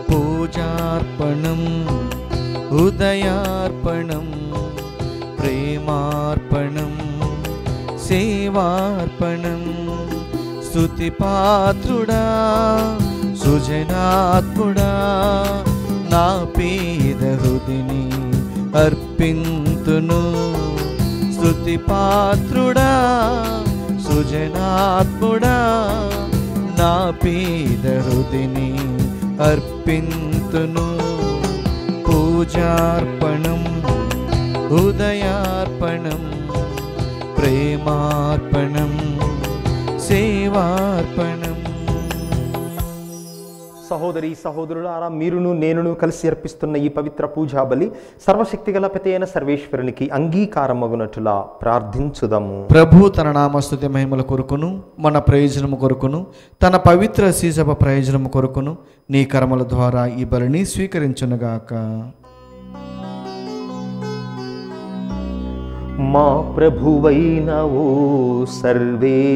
పూజార్పణం, హృదయార్పణం, ప్రేమార్పణం, సేవార్పణం. స్తుతిపాత్రుడా, సుజనాత్ముడా, నా పేద హృదిని అర్పింతును. స్తుతిపాత్రుడా, సుజనాత్ముడా, నా పేద హృదిని అర్పింతును. పూజార్పణం, హృదయార్పణం, ప్రేమార్పణం, సేవార్పణం. సహోదరి సహోదరులారా, మీరును నేనును కలిసి అర్పిస్తున్న ఈ పవిత్ర పూజా బలి సర్వశక్తిగల పిత అయిన సర్వేశ్వరునికి అంగీకారమగునట్లుగా ప్రార్థించుదాము. ప్రభు తన నామస్తుతి మహిమల కొరకును, మన ప్రయోజనము కొరకును, తన పవిత్ర సీసభ ప్రయోజనము కొరకును నీ కర్మల ద్వారా ఈ బలిని స్వీకరించునుగాక. మా ప్రభువైన ఓ సర్వేశ్వరా,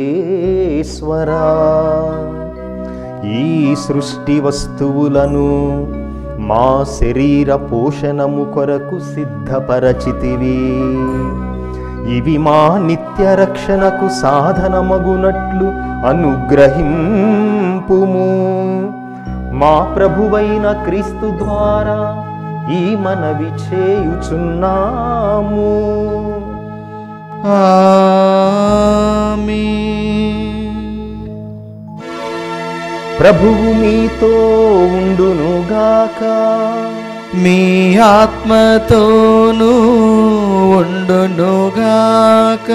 ఈ సృష్టి వస్తువులను మా శరీర పోషణము కొరకు సిద్ధపరచితివి. ఇవి మా నిత్య రక్షణకు సాధనమగునట్లు అనుగ్రహింపుము. మా ప్రభువైన క్రీస్తు ద్వారా ఈ మనవి చేయుచున్నాము. ప్రభువు మీతో ఉండునుగాక. మీ ఆత్మతోనూ ఉండునుగాక.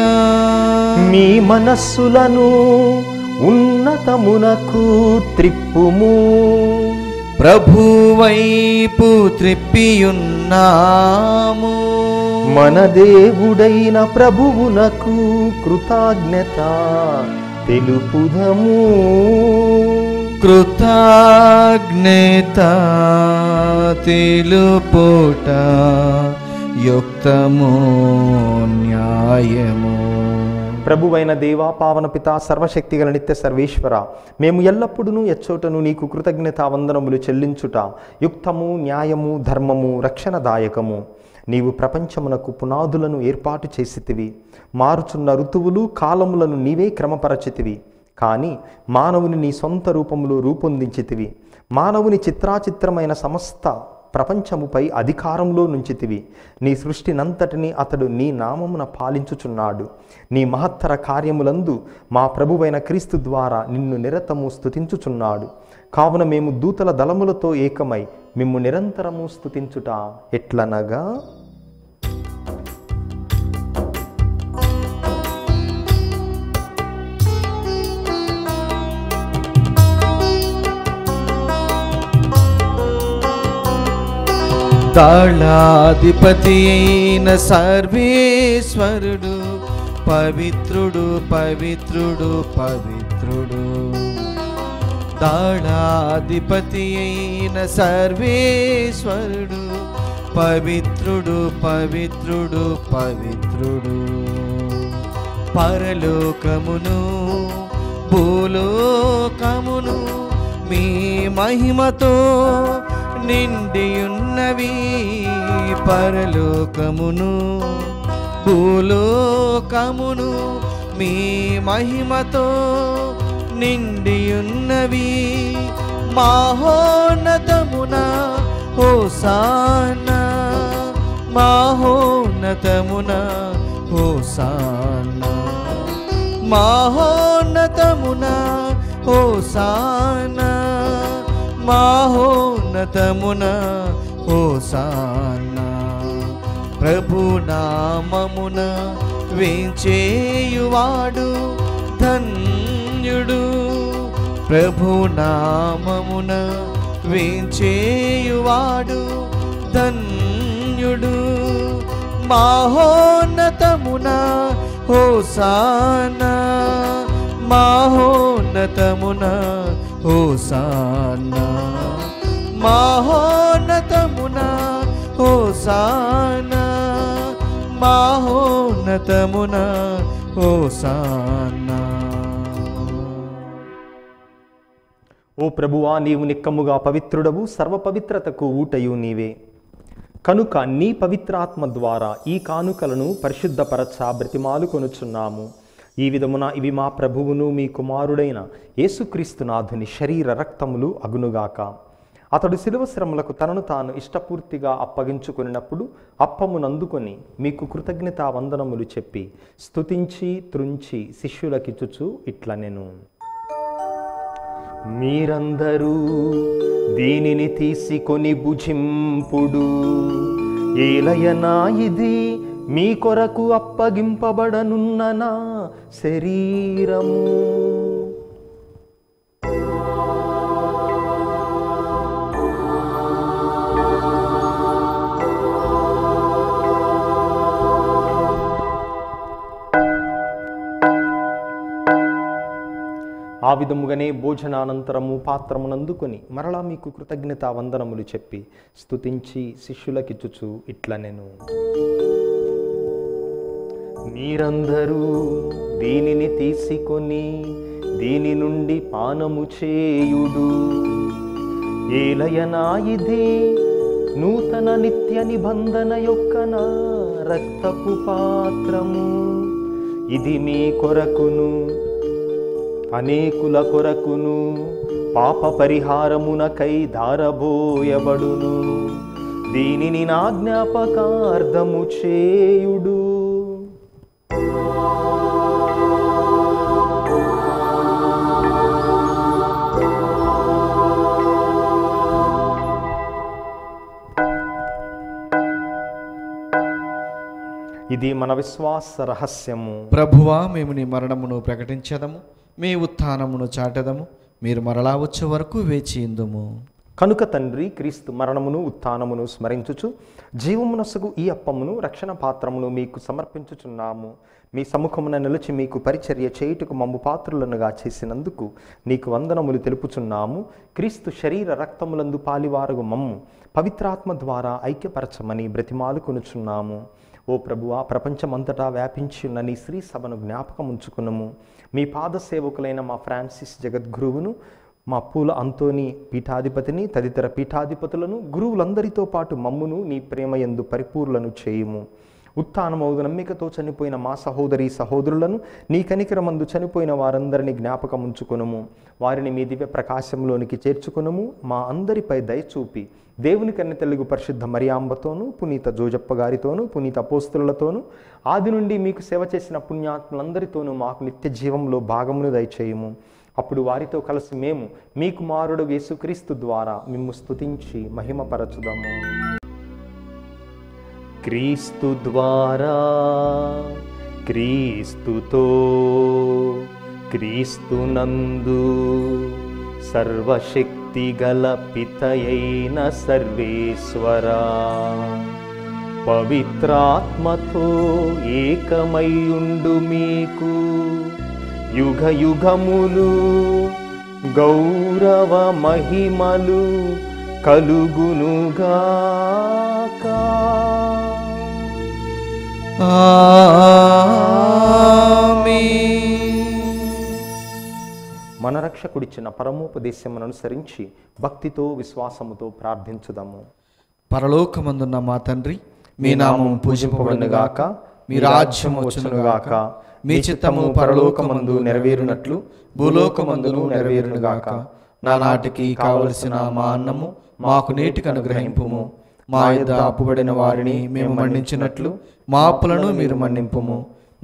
మీ మనస్సులను ఉన్నతమునకు త్రిప్పుము. ప్రభువైపు త్రిప్పియున్నాము. మన దేవుడైన ప్రభువునకు కృతజ్ఞత తెలుపుదము. కృతజ్ఞత తెలుపుట యుక్తము న్యాయము. ప్రభువైన దేవా, పావన పితా, సర్వశక్తిగల నిత్య సర్వేశ్వర, మేము ఎల్లప్పుడూ ఎచ్చోటను నీకు కృతజ్ఞతా వందనములు చెల్లించుట యుక్తము, న్యాయము, ధర్మము, రక్షణదాయకము. నీవు ప్రపంచమునకు పునాదులను ఏర్పాటు చేసితివి. మారుచున్న ఋతువులు, కాలములను నీవే క్రమపరచితివి. కానీ మానవుని నీ సొంత రూపములో రూపొందించితివి. మానవుని చిత్రాచిత్రమైన సమస్త ప్రపంచముపై అధికారంలో నుంచితివి. నీ సృష్టినంతటిని అతడు నీ నామమున పాలించుచున్నాడు. నీ మహత్తర కార్యములందు మా ప్రభువైన క్రీస్తు ద్వారా నిన్ను నిరతము స్తుతించుచున్నాడు. కావున మేము దూతల దళములతో ఏకమై మిమ్ము నిరంతరము స్తుతించుట ఎట్లనగా, దళాధిపతి అయిన సర్వేశ్వరుడు పవిత్రుడు, పవిత్రుడు, పవిత్రుడు. దళాధిపతి అయిన సర్వేశ్వరుడు పవిత్రుడు, పవిత్రుడు, పవిత్రుడు. పరలోకమును భూలోకమును మీ మహిమతో నిండియున్నవి. పరలోకమును భూలోకమును మీ మహిమతో నిండియున్నవి. మహోన్నతమున హోసానా, మహోన్నతమున హోసానా, మహోన్నతమున హోసానా, మహోన్నతమున హోసానా. ప్రభు నామమున వేంచేయువాడు ధన్యుడు. ప్రభు నామమున వేంచేయువాడు ధన్యుడు. మహోన్నతమున హోసానా, మహోన్నతమున హోసానా, మహోన్నతమున హోసానా, మహోన్నతమున హోసానా. ఓ ప్రభువా, నీవు నిక్కముగా పవిత్రుడవు, సర్వపవిత్రతకు ఊటయు నీవే. కనుక నీ పవిత్రాత్మ ద్వారా ఈ కానుకలను పరిశుద్ధపరచ బ్రతిమాలు కొనుచున్నాము. ఈ విధమున ఇవి మా ప్రభువును మీ కుమారుడైన యేసుక్రీస్తునాథుని శరీర రక్తములు అగునుగాక. అతడు శిలువ శ్రమలకు తనను తాను ఇష్టపూర్తిగా అప్పగించుకున్నప్పుడు అప్పమునందుకొని మీకు కృతజ్ఞతా వందనములు చెప్పి స్తుతించి త్రుంచి శిష్యులకిచ్చుచు ఇట్లనెను, మీరందరూ దీనిని తీసుకొని భుజింపుడు. ఏలయనా ఇది మీ కొరకు అప్పగింపబడనున్న నా శరీరము. ఆ విధముగానే భోజనానంతరము పాత్రమునందుకొని మరలా మీకు కృతజ్ఞతా వందనములు చెప్పి స్తుతించి శిష్యులకిచ్చుచు ఇట్లనెను, మీరందరూ దీనిని తీసుకొని దీని నుండి పానము చేయుడు. ఏలయనా ఇది నూతన నిత్య నిబంధన యొక్క నా రక్తపు పాత్రము, ఇది మీ కొరకును అనేకుల కొరకును పాప పరిహారమునకై ధారబోయబడును. దీనిని నా జ్ఞాపకార్థము చేయుడు. ఇది మన విశ్వాస రహస్యము. ప్రభువా, మేము నీ మరణమును ప్రకటించదము, మీ ఉత్థానమును చాటెదము, మీరు మరలా వచ్చే వరకు వేచియుందుము. కనుక తండ్రి, క్రీస్తు మరణమును ఉత్థానమును స్మరించుచు జీవమునొసగు ఈ అప్పమును రక్షణ పాత్రమును మీకు సమర్పించుచున్నాము. మీ సముఖమున నిలిచి మీకు పరిచర్య చేయుటకు మమ్ము పాత్రులనుగా చేసినందుకు నీకు వందనములు తెలుపుచున్నాము. క్రీస్తు శరీర రక్తములందు పాలివారగు మమ్ము పవిత్రాత్మ ద్వారా ఐక్యపరచమని బ్రతిమాలుకొనుచున్నాము. ఓ ప్రభువా, ప్రపంచమంతటా వ్యాపించి ఉన్న నీ శ్రీ సభను జ్ఞాపకం ఉంచుకున్నాము. మీ పాద సేవకులైన మా ఫ్రాన్సిస్ జగద్గురువును, మా పూల అంతోని పీఠాధిపతిని, తదితర పీఠాధిపతులను, గురువులందరితో పాటు మమ్మును నీ ప్రేమయందు పరిపూర్ణను చేయుము. ఉత్థానమౌదు నమ్మికతో చనిపోయిన మా సహోదరి సహోదరులను, నీ కనికరమందు చనిపోయిన వారందరినీ జ్ఞాపకం ఉంచుకొనుము. వారిని మీ దివ్య ప్రకాశంలోనికి చేర్చుకొనుము. మా అందరిపై దయచూపి దేవుని కన్నె తెలుగు పరిశుద్ధ మరియాంబతోనూ, పునీత జోజప్ప గారితోనూ, పునీత అపోస్తులతోనూ, ఆది నుండి మీకు సేవ చేసిన పుణ్యాత్ములందరితోనూ మాకు నిత్య జీవంలో భాగమును దయచేయుము. అప్పుడు వారితో కలిసి మేము మీ కుమారుడు యేసుక్రీస్తు ద్వారా మిమ్ము స్తుతించి మహిమపరచుదాము. క్రీస్తు ద్వారా, క్రీస్తుతో, క్రీస్తునందు సర్వశక్తిగల పితయైన సర్వేశ్వరా, పవిత్రాత్మతో ఏకమైయుండు మీకు యుగ యుగములు గౌరవ మహిమలు కలుగునుగాక. మన రక్షకుడిచ్చిన పరమోపదేశమును అనుసరించి భక్తితో విశ్వాసముతో ప్రార్థించుదాము. పరలోకమందున్న మా తండ్రి, మీ నామం పూజింపబడునుగాక, మీ రాజ్యము వచ్చునుగాక, మీ చిత్తము పరలోకమందు నెరవేరునట్లు భూలోకమందును నెరవేరునుగాక. నానాటికి కావలసిన మా అన్నము మాకు నేటికి అనుగ్రహింపుము. మా యొద్ద అప్పుబడిన వారిని మేము మన్నించినట్లు మా అప్పులను మీరు మన్నింపుము.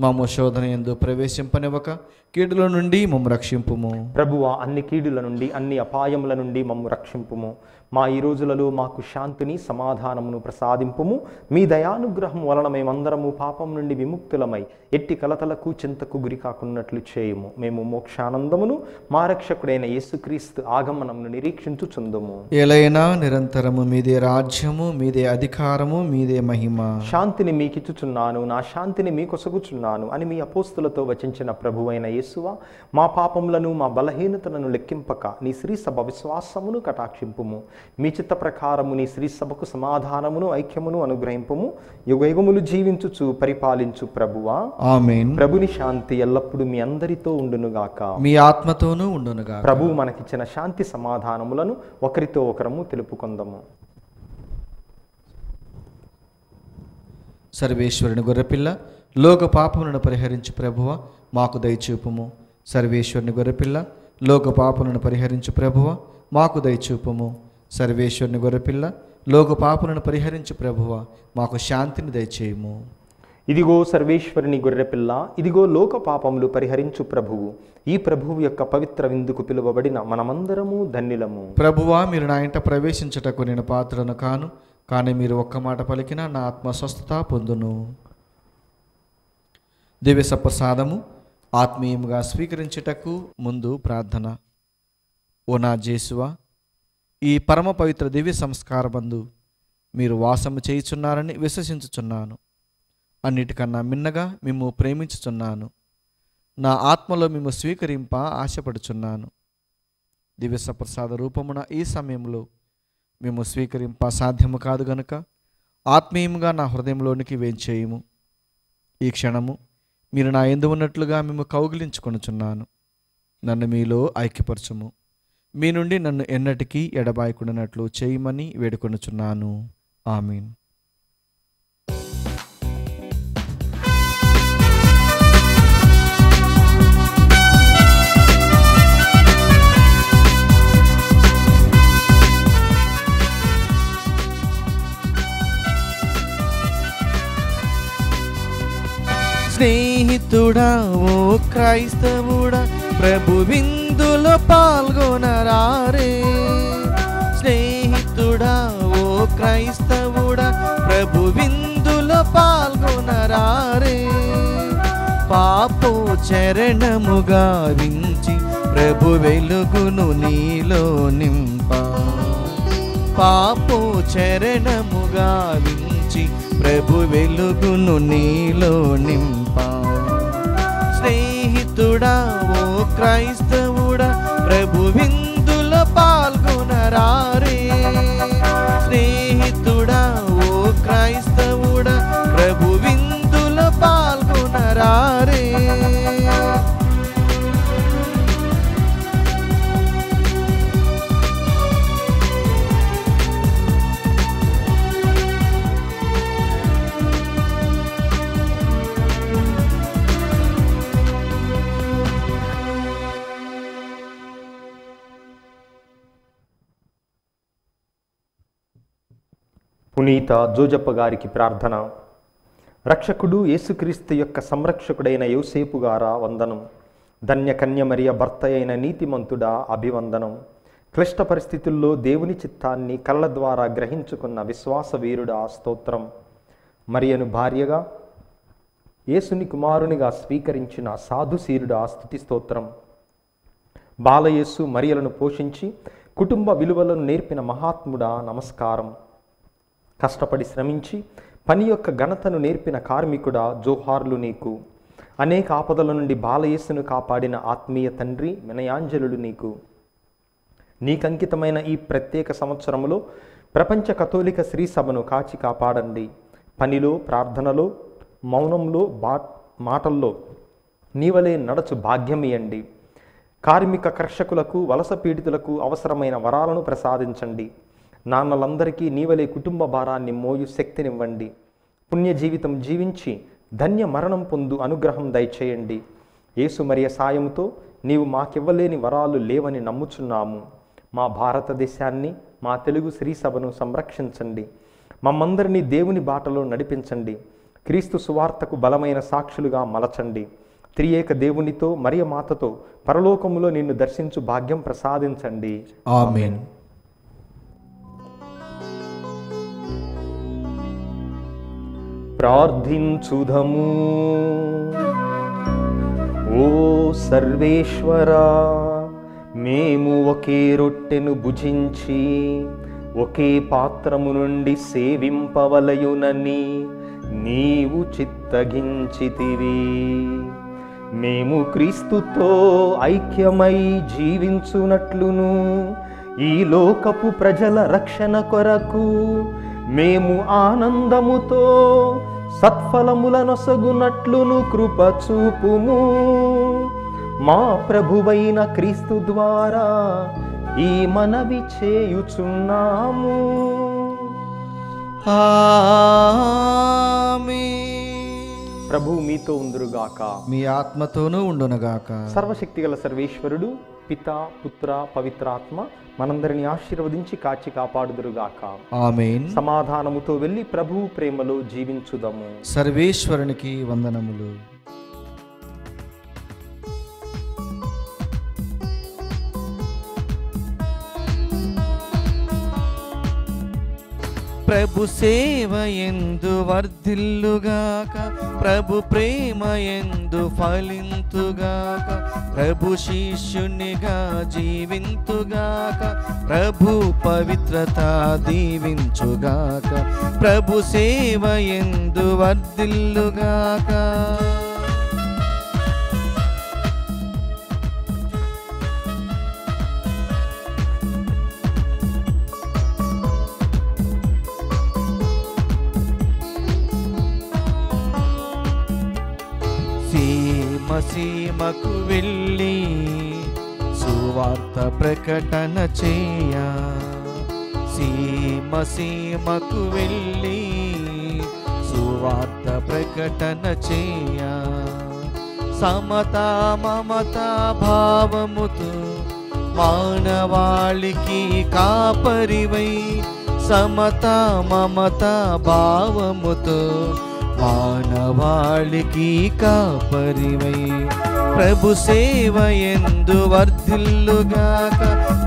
మమ్ము శోధన యందు ప్రవేశింపనివ్వక కీడుల నుండి మమ్ము రక్షింపుము. ప్రభువా, అన్ని కీడుల నుండి, అన్ని అపాయముల నుండి మమ్ము రక్షింపుము. మా ఈ రోజులలో మాకు శాంతిని, సమాధానమును ప్రసాదింపుము. మీ దయానుగ్రహం వలన మేమందరము పాపం నుండి విముక్తులమై ఎట్టి కలతలకు చింతకు గురి కాకున్నట్లు చేయుము. మేము మోక్షానందమును మా రక్షకుడైన యేసుక్రీస్తు ఆగమనమును నిరీక్షించుచుందుము. ఎలైనా నిరంతరము మీదే రాజ్యము, మీదే అధికారము, మీదే మహిమ. శాంతిని మీకిచ్చుచున్నాను, నా శాంతిని మీకొసగుచున్నాను అని మీ అపోస్తులతో వచించిన ప్రభువైన యేసువా, మా పాపములను, మా బలహీనతలను లెక్కింపక నీ శ్రీ సభ విశ్వాసమును కటాక్షింపుము. మీ చిత్త ప్రకారము నీ శ్రీ సభకు సమాధానమును, ఐక్యమును అనుగ్రహింపుము. యుగయుగములు జీవించుచు పరిపాలించు ప్రభువా, ఆమేన్. ప్రభుని శాంతి ఎల్లప్పుడూ మీ అందరితో ఉండునుగాక, మీ ఆత్మతోనూ ఉండునుగాక. ప్రభువు మనకిచ్చిన శాంతి సమాధానములను ఒకరితో ఒకరము తెలుపుకొందము. సర్వేశ్వరుని గొర్రెపిల్ల, లోక పాపములను పరిహరించు ప్రభువ, మాకు దయచూపుము. సర్వేశ్వరుని గొర్రెపిల్ల, లోక పాపములను పరిహరించు ప్రభువ, మాకు దయచూపుము. సర్వేశ్వరుని గొర్రెపిల్ల, లోక పాపములను పరిహరించు ప్రభువ, మాకు శాంతిని దయచేయుము. ఇదిగో సర్వేశ్వరుని గొర్రెపిల్ల, ఇదిగో లోక పాపములు పరిహరించు ప్రభువు. ఈ ప్రభువు యొక్క పవిత్ర విందుకు పిలువబడిన మనమందరము ధన్యులము. ప్రభువా, మీరు నా ఇంట ప్రవేశించుటకు నేను పాత్రను కాను, కానీ మీరు ఒక్క మాట పలికినా నా ఆత్మ స్వస్థత పొందును. దివ్య సప్రసాదము ఆత్మీయంగా స్వీకరించుటకు ముందు ప్రార్థన. ఓ నా జేసువా, ఈ పరమ పవిత్ర దివ్య సంస్కారమందు మీరు వాసము చేయుచున్నారని విశ్వసించుచున్నాను. అన్నిటికన్నా మిన్నగా మిమ్ము ప్రేమించుచున్నాను. నా ఆత్మలో మిమ్ము స్వీకరింప ఆశపడుచున్నాను. దివ్య సప్రసాద రూపమున ఈ సమయంలో మేము స్వీకరింప సాధ్యము కాదు గనుక ఆత్మీయంగా నా హృదయంలోనికి వేంచేయుము. ఈ క్షణము మీరు నా యందు ఉన్నట్లుగా మేము కౌగిలించుకొనుచున్నాను. నన్ను మీలో ఐక్యపరచుము. మీ నుండి నన్ను ఎన్నటికీ ఎడబాయకుండానట్లు చేయమని వేడుకొనుచున్నాను. ఆమీన్. స్నేహితుడా ఓ క్రైస్తవుడా ప్రభు విందులో పాల్గొనరారే. స్నేహితుడా ఓ క్రైస్తవుడా ప్రభు విందులో పాల్గొనరారే. పాపో చరణముగా వించి ప్రభు వెలుగును నీలో నింపా. పాపో చరణముగా వించి ప్రభు వెలుగును నీలో నింపా. స్నేహితుడా ఓ క్రైస్తవుడా ప్రభు విందులో పాల్గొనరారే. స్నేహితుడా ఓ క్రైస్తవుడా ప్రభు విందులో పాల్గొనరారే. పునీత జోజప్ప గారికి ప్రార్థన. రక్షకుడు యేసుక్రీస్తు యొక్క సంరక్షకుడైన యోసేపు గారా వందనం. ధన్య కన్యమరియ భర్త అయిన నీతిమంతుడా అభివందనం. క్లిష్ట పరిస్థితుల్లో దేవుని చిత్తాన్ని కళ్ళ ద్వారా గ్రహించుకున్న విశ్వాస వీరుడా స్తోత్రం. మరియను భార్యగా యేసుని కుమారునిగా స్వీకరించిన సాధుశీరుడా స్తుతి స్తోత్రం. బాలయేసు మరియలను పోషించి కుటుంబ విలువలను నేర్పిన మహాత్ముడా నమస్కారం. కష్టపడి శ్రమించి పని యొక్క ఘనతను నేర్పిన కార్మికుడా జోహార్లు నీకు. అనేక ఆపదల నుండి బాలయేసును కాపాడిన ఆత్మీయ తండ్రి వినయాంజలుడు నీకు. నీకంకితమైన ఈ ప్రత్యేక సంవత్సరంలో ప్రపంచ కథోలిక శ్రీ సభను కాచి కాపాడండి. పనిలో, ప్రార్థనలో, మౌనంలో, మాటల్లో నీవలే నడచు భాగ్యమియండి. కార్మిక కర్షకులకు, వలస పీడితులకు అవసరమైన వరాలను ప్రసాదించండి. నాన్నలందరికీ నీవలే కుటుంబ భారాన్ని మోయు శక్తినివ్వండి. పుణ్య జీవితం జీవించి ధన్య మరణం పొందు అనుగ్రహం దయచేయండి. యేసు మరియ సాయంతో నీవు మాకివ్వలేని వరాలు లేవని నమ్ముచున్నాము. మా భారతదేశాన్ని, మా తెలుగు శ్రీ సభను సంరక్షించండి. మమ్మందరినీ దేవుని బాటలో నడిపించండి. క్రీస్తు సువార్తకు బలమైన సాక్షులుగా మలచండి. త్రియేక దేవునితో మరియ మాతతో పరలోకములో నిన్ను దర్శించు భాగ్యం ప్రసాదించండి. ఆమేన్. ప్రార్థించుదము. ఓ సర్వేశ్వరా, మేము ఒకే రొట్టెను భుజించి ఒకే పాత్రము నుండి సేవింపవలయునని నీవు చిత్తగించితివి. మేము క్రీస్తుతో ఐక్యమై జీవించునట్లును ఈ లోకపు ప్రజల రక్షణ కొరకు మేము ఆనందముతో సత్ఫలములనొసగునట్లును కృప చూపుము. మా ప్రభువైన క్రీస్తు ద్వారా ఈ మనవి చేయుచున్నాము. ఆమేన్. ప్రభువు మీతో ఉందురుగాక. మీ ఆత్మతోనూ ఉండునగాక. సర్వశక్తిగల సర్వేశ్వరుడు పిత, పుత్ర, పవిత్రాత్మ మనందరిని ఆశీర్వదించి కాచి కాపాడుదురుగాక. ఆమేన్. సమాధానముతో వెళ్ళి ప్రభువు ప్రేమలో జీవించుదము. సర్వేశ్వరునికి వందనములు. ప్రభు సేవ ఎందు వర్ధిల్లుగాక, ప్రభు ప్రేమ ఎందు ఫలింతుగాక, ప్రభు శిష్యునిగా జీవింతుగాక, ప్రభు పవిత్రత దీవించుగాక, ప్రభు సేవ ఎందు వర్ధిల్లుగాక. సీమకు వెళ్ళి సువార్త ప్రకటన చేయ, సీమకు వెళ్ళి సువార్త ప్రకటన చేయ, సమతా మమతా భావముతో మానవాళికి కాపరివై, సమతా మమతా భావముతో మానవాళికి కాపరివై ప్రభు సేవ ఎందు వర్ధిల్లుగాక,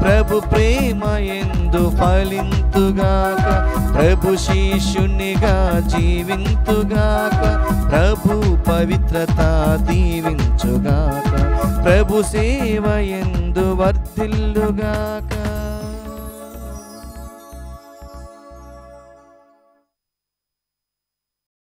ప్రభు ప్రేమ ఎందు ఫలింతుగాక, ప్రభు శిష్యునిగా జీవింతుగాక, ప్రభు పవిత్రత దీవించుగాక, ప్రభు సేవ ఎందు వర్ధిల్లుగాక.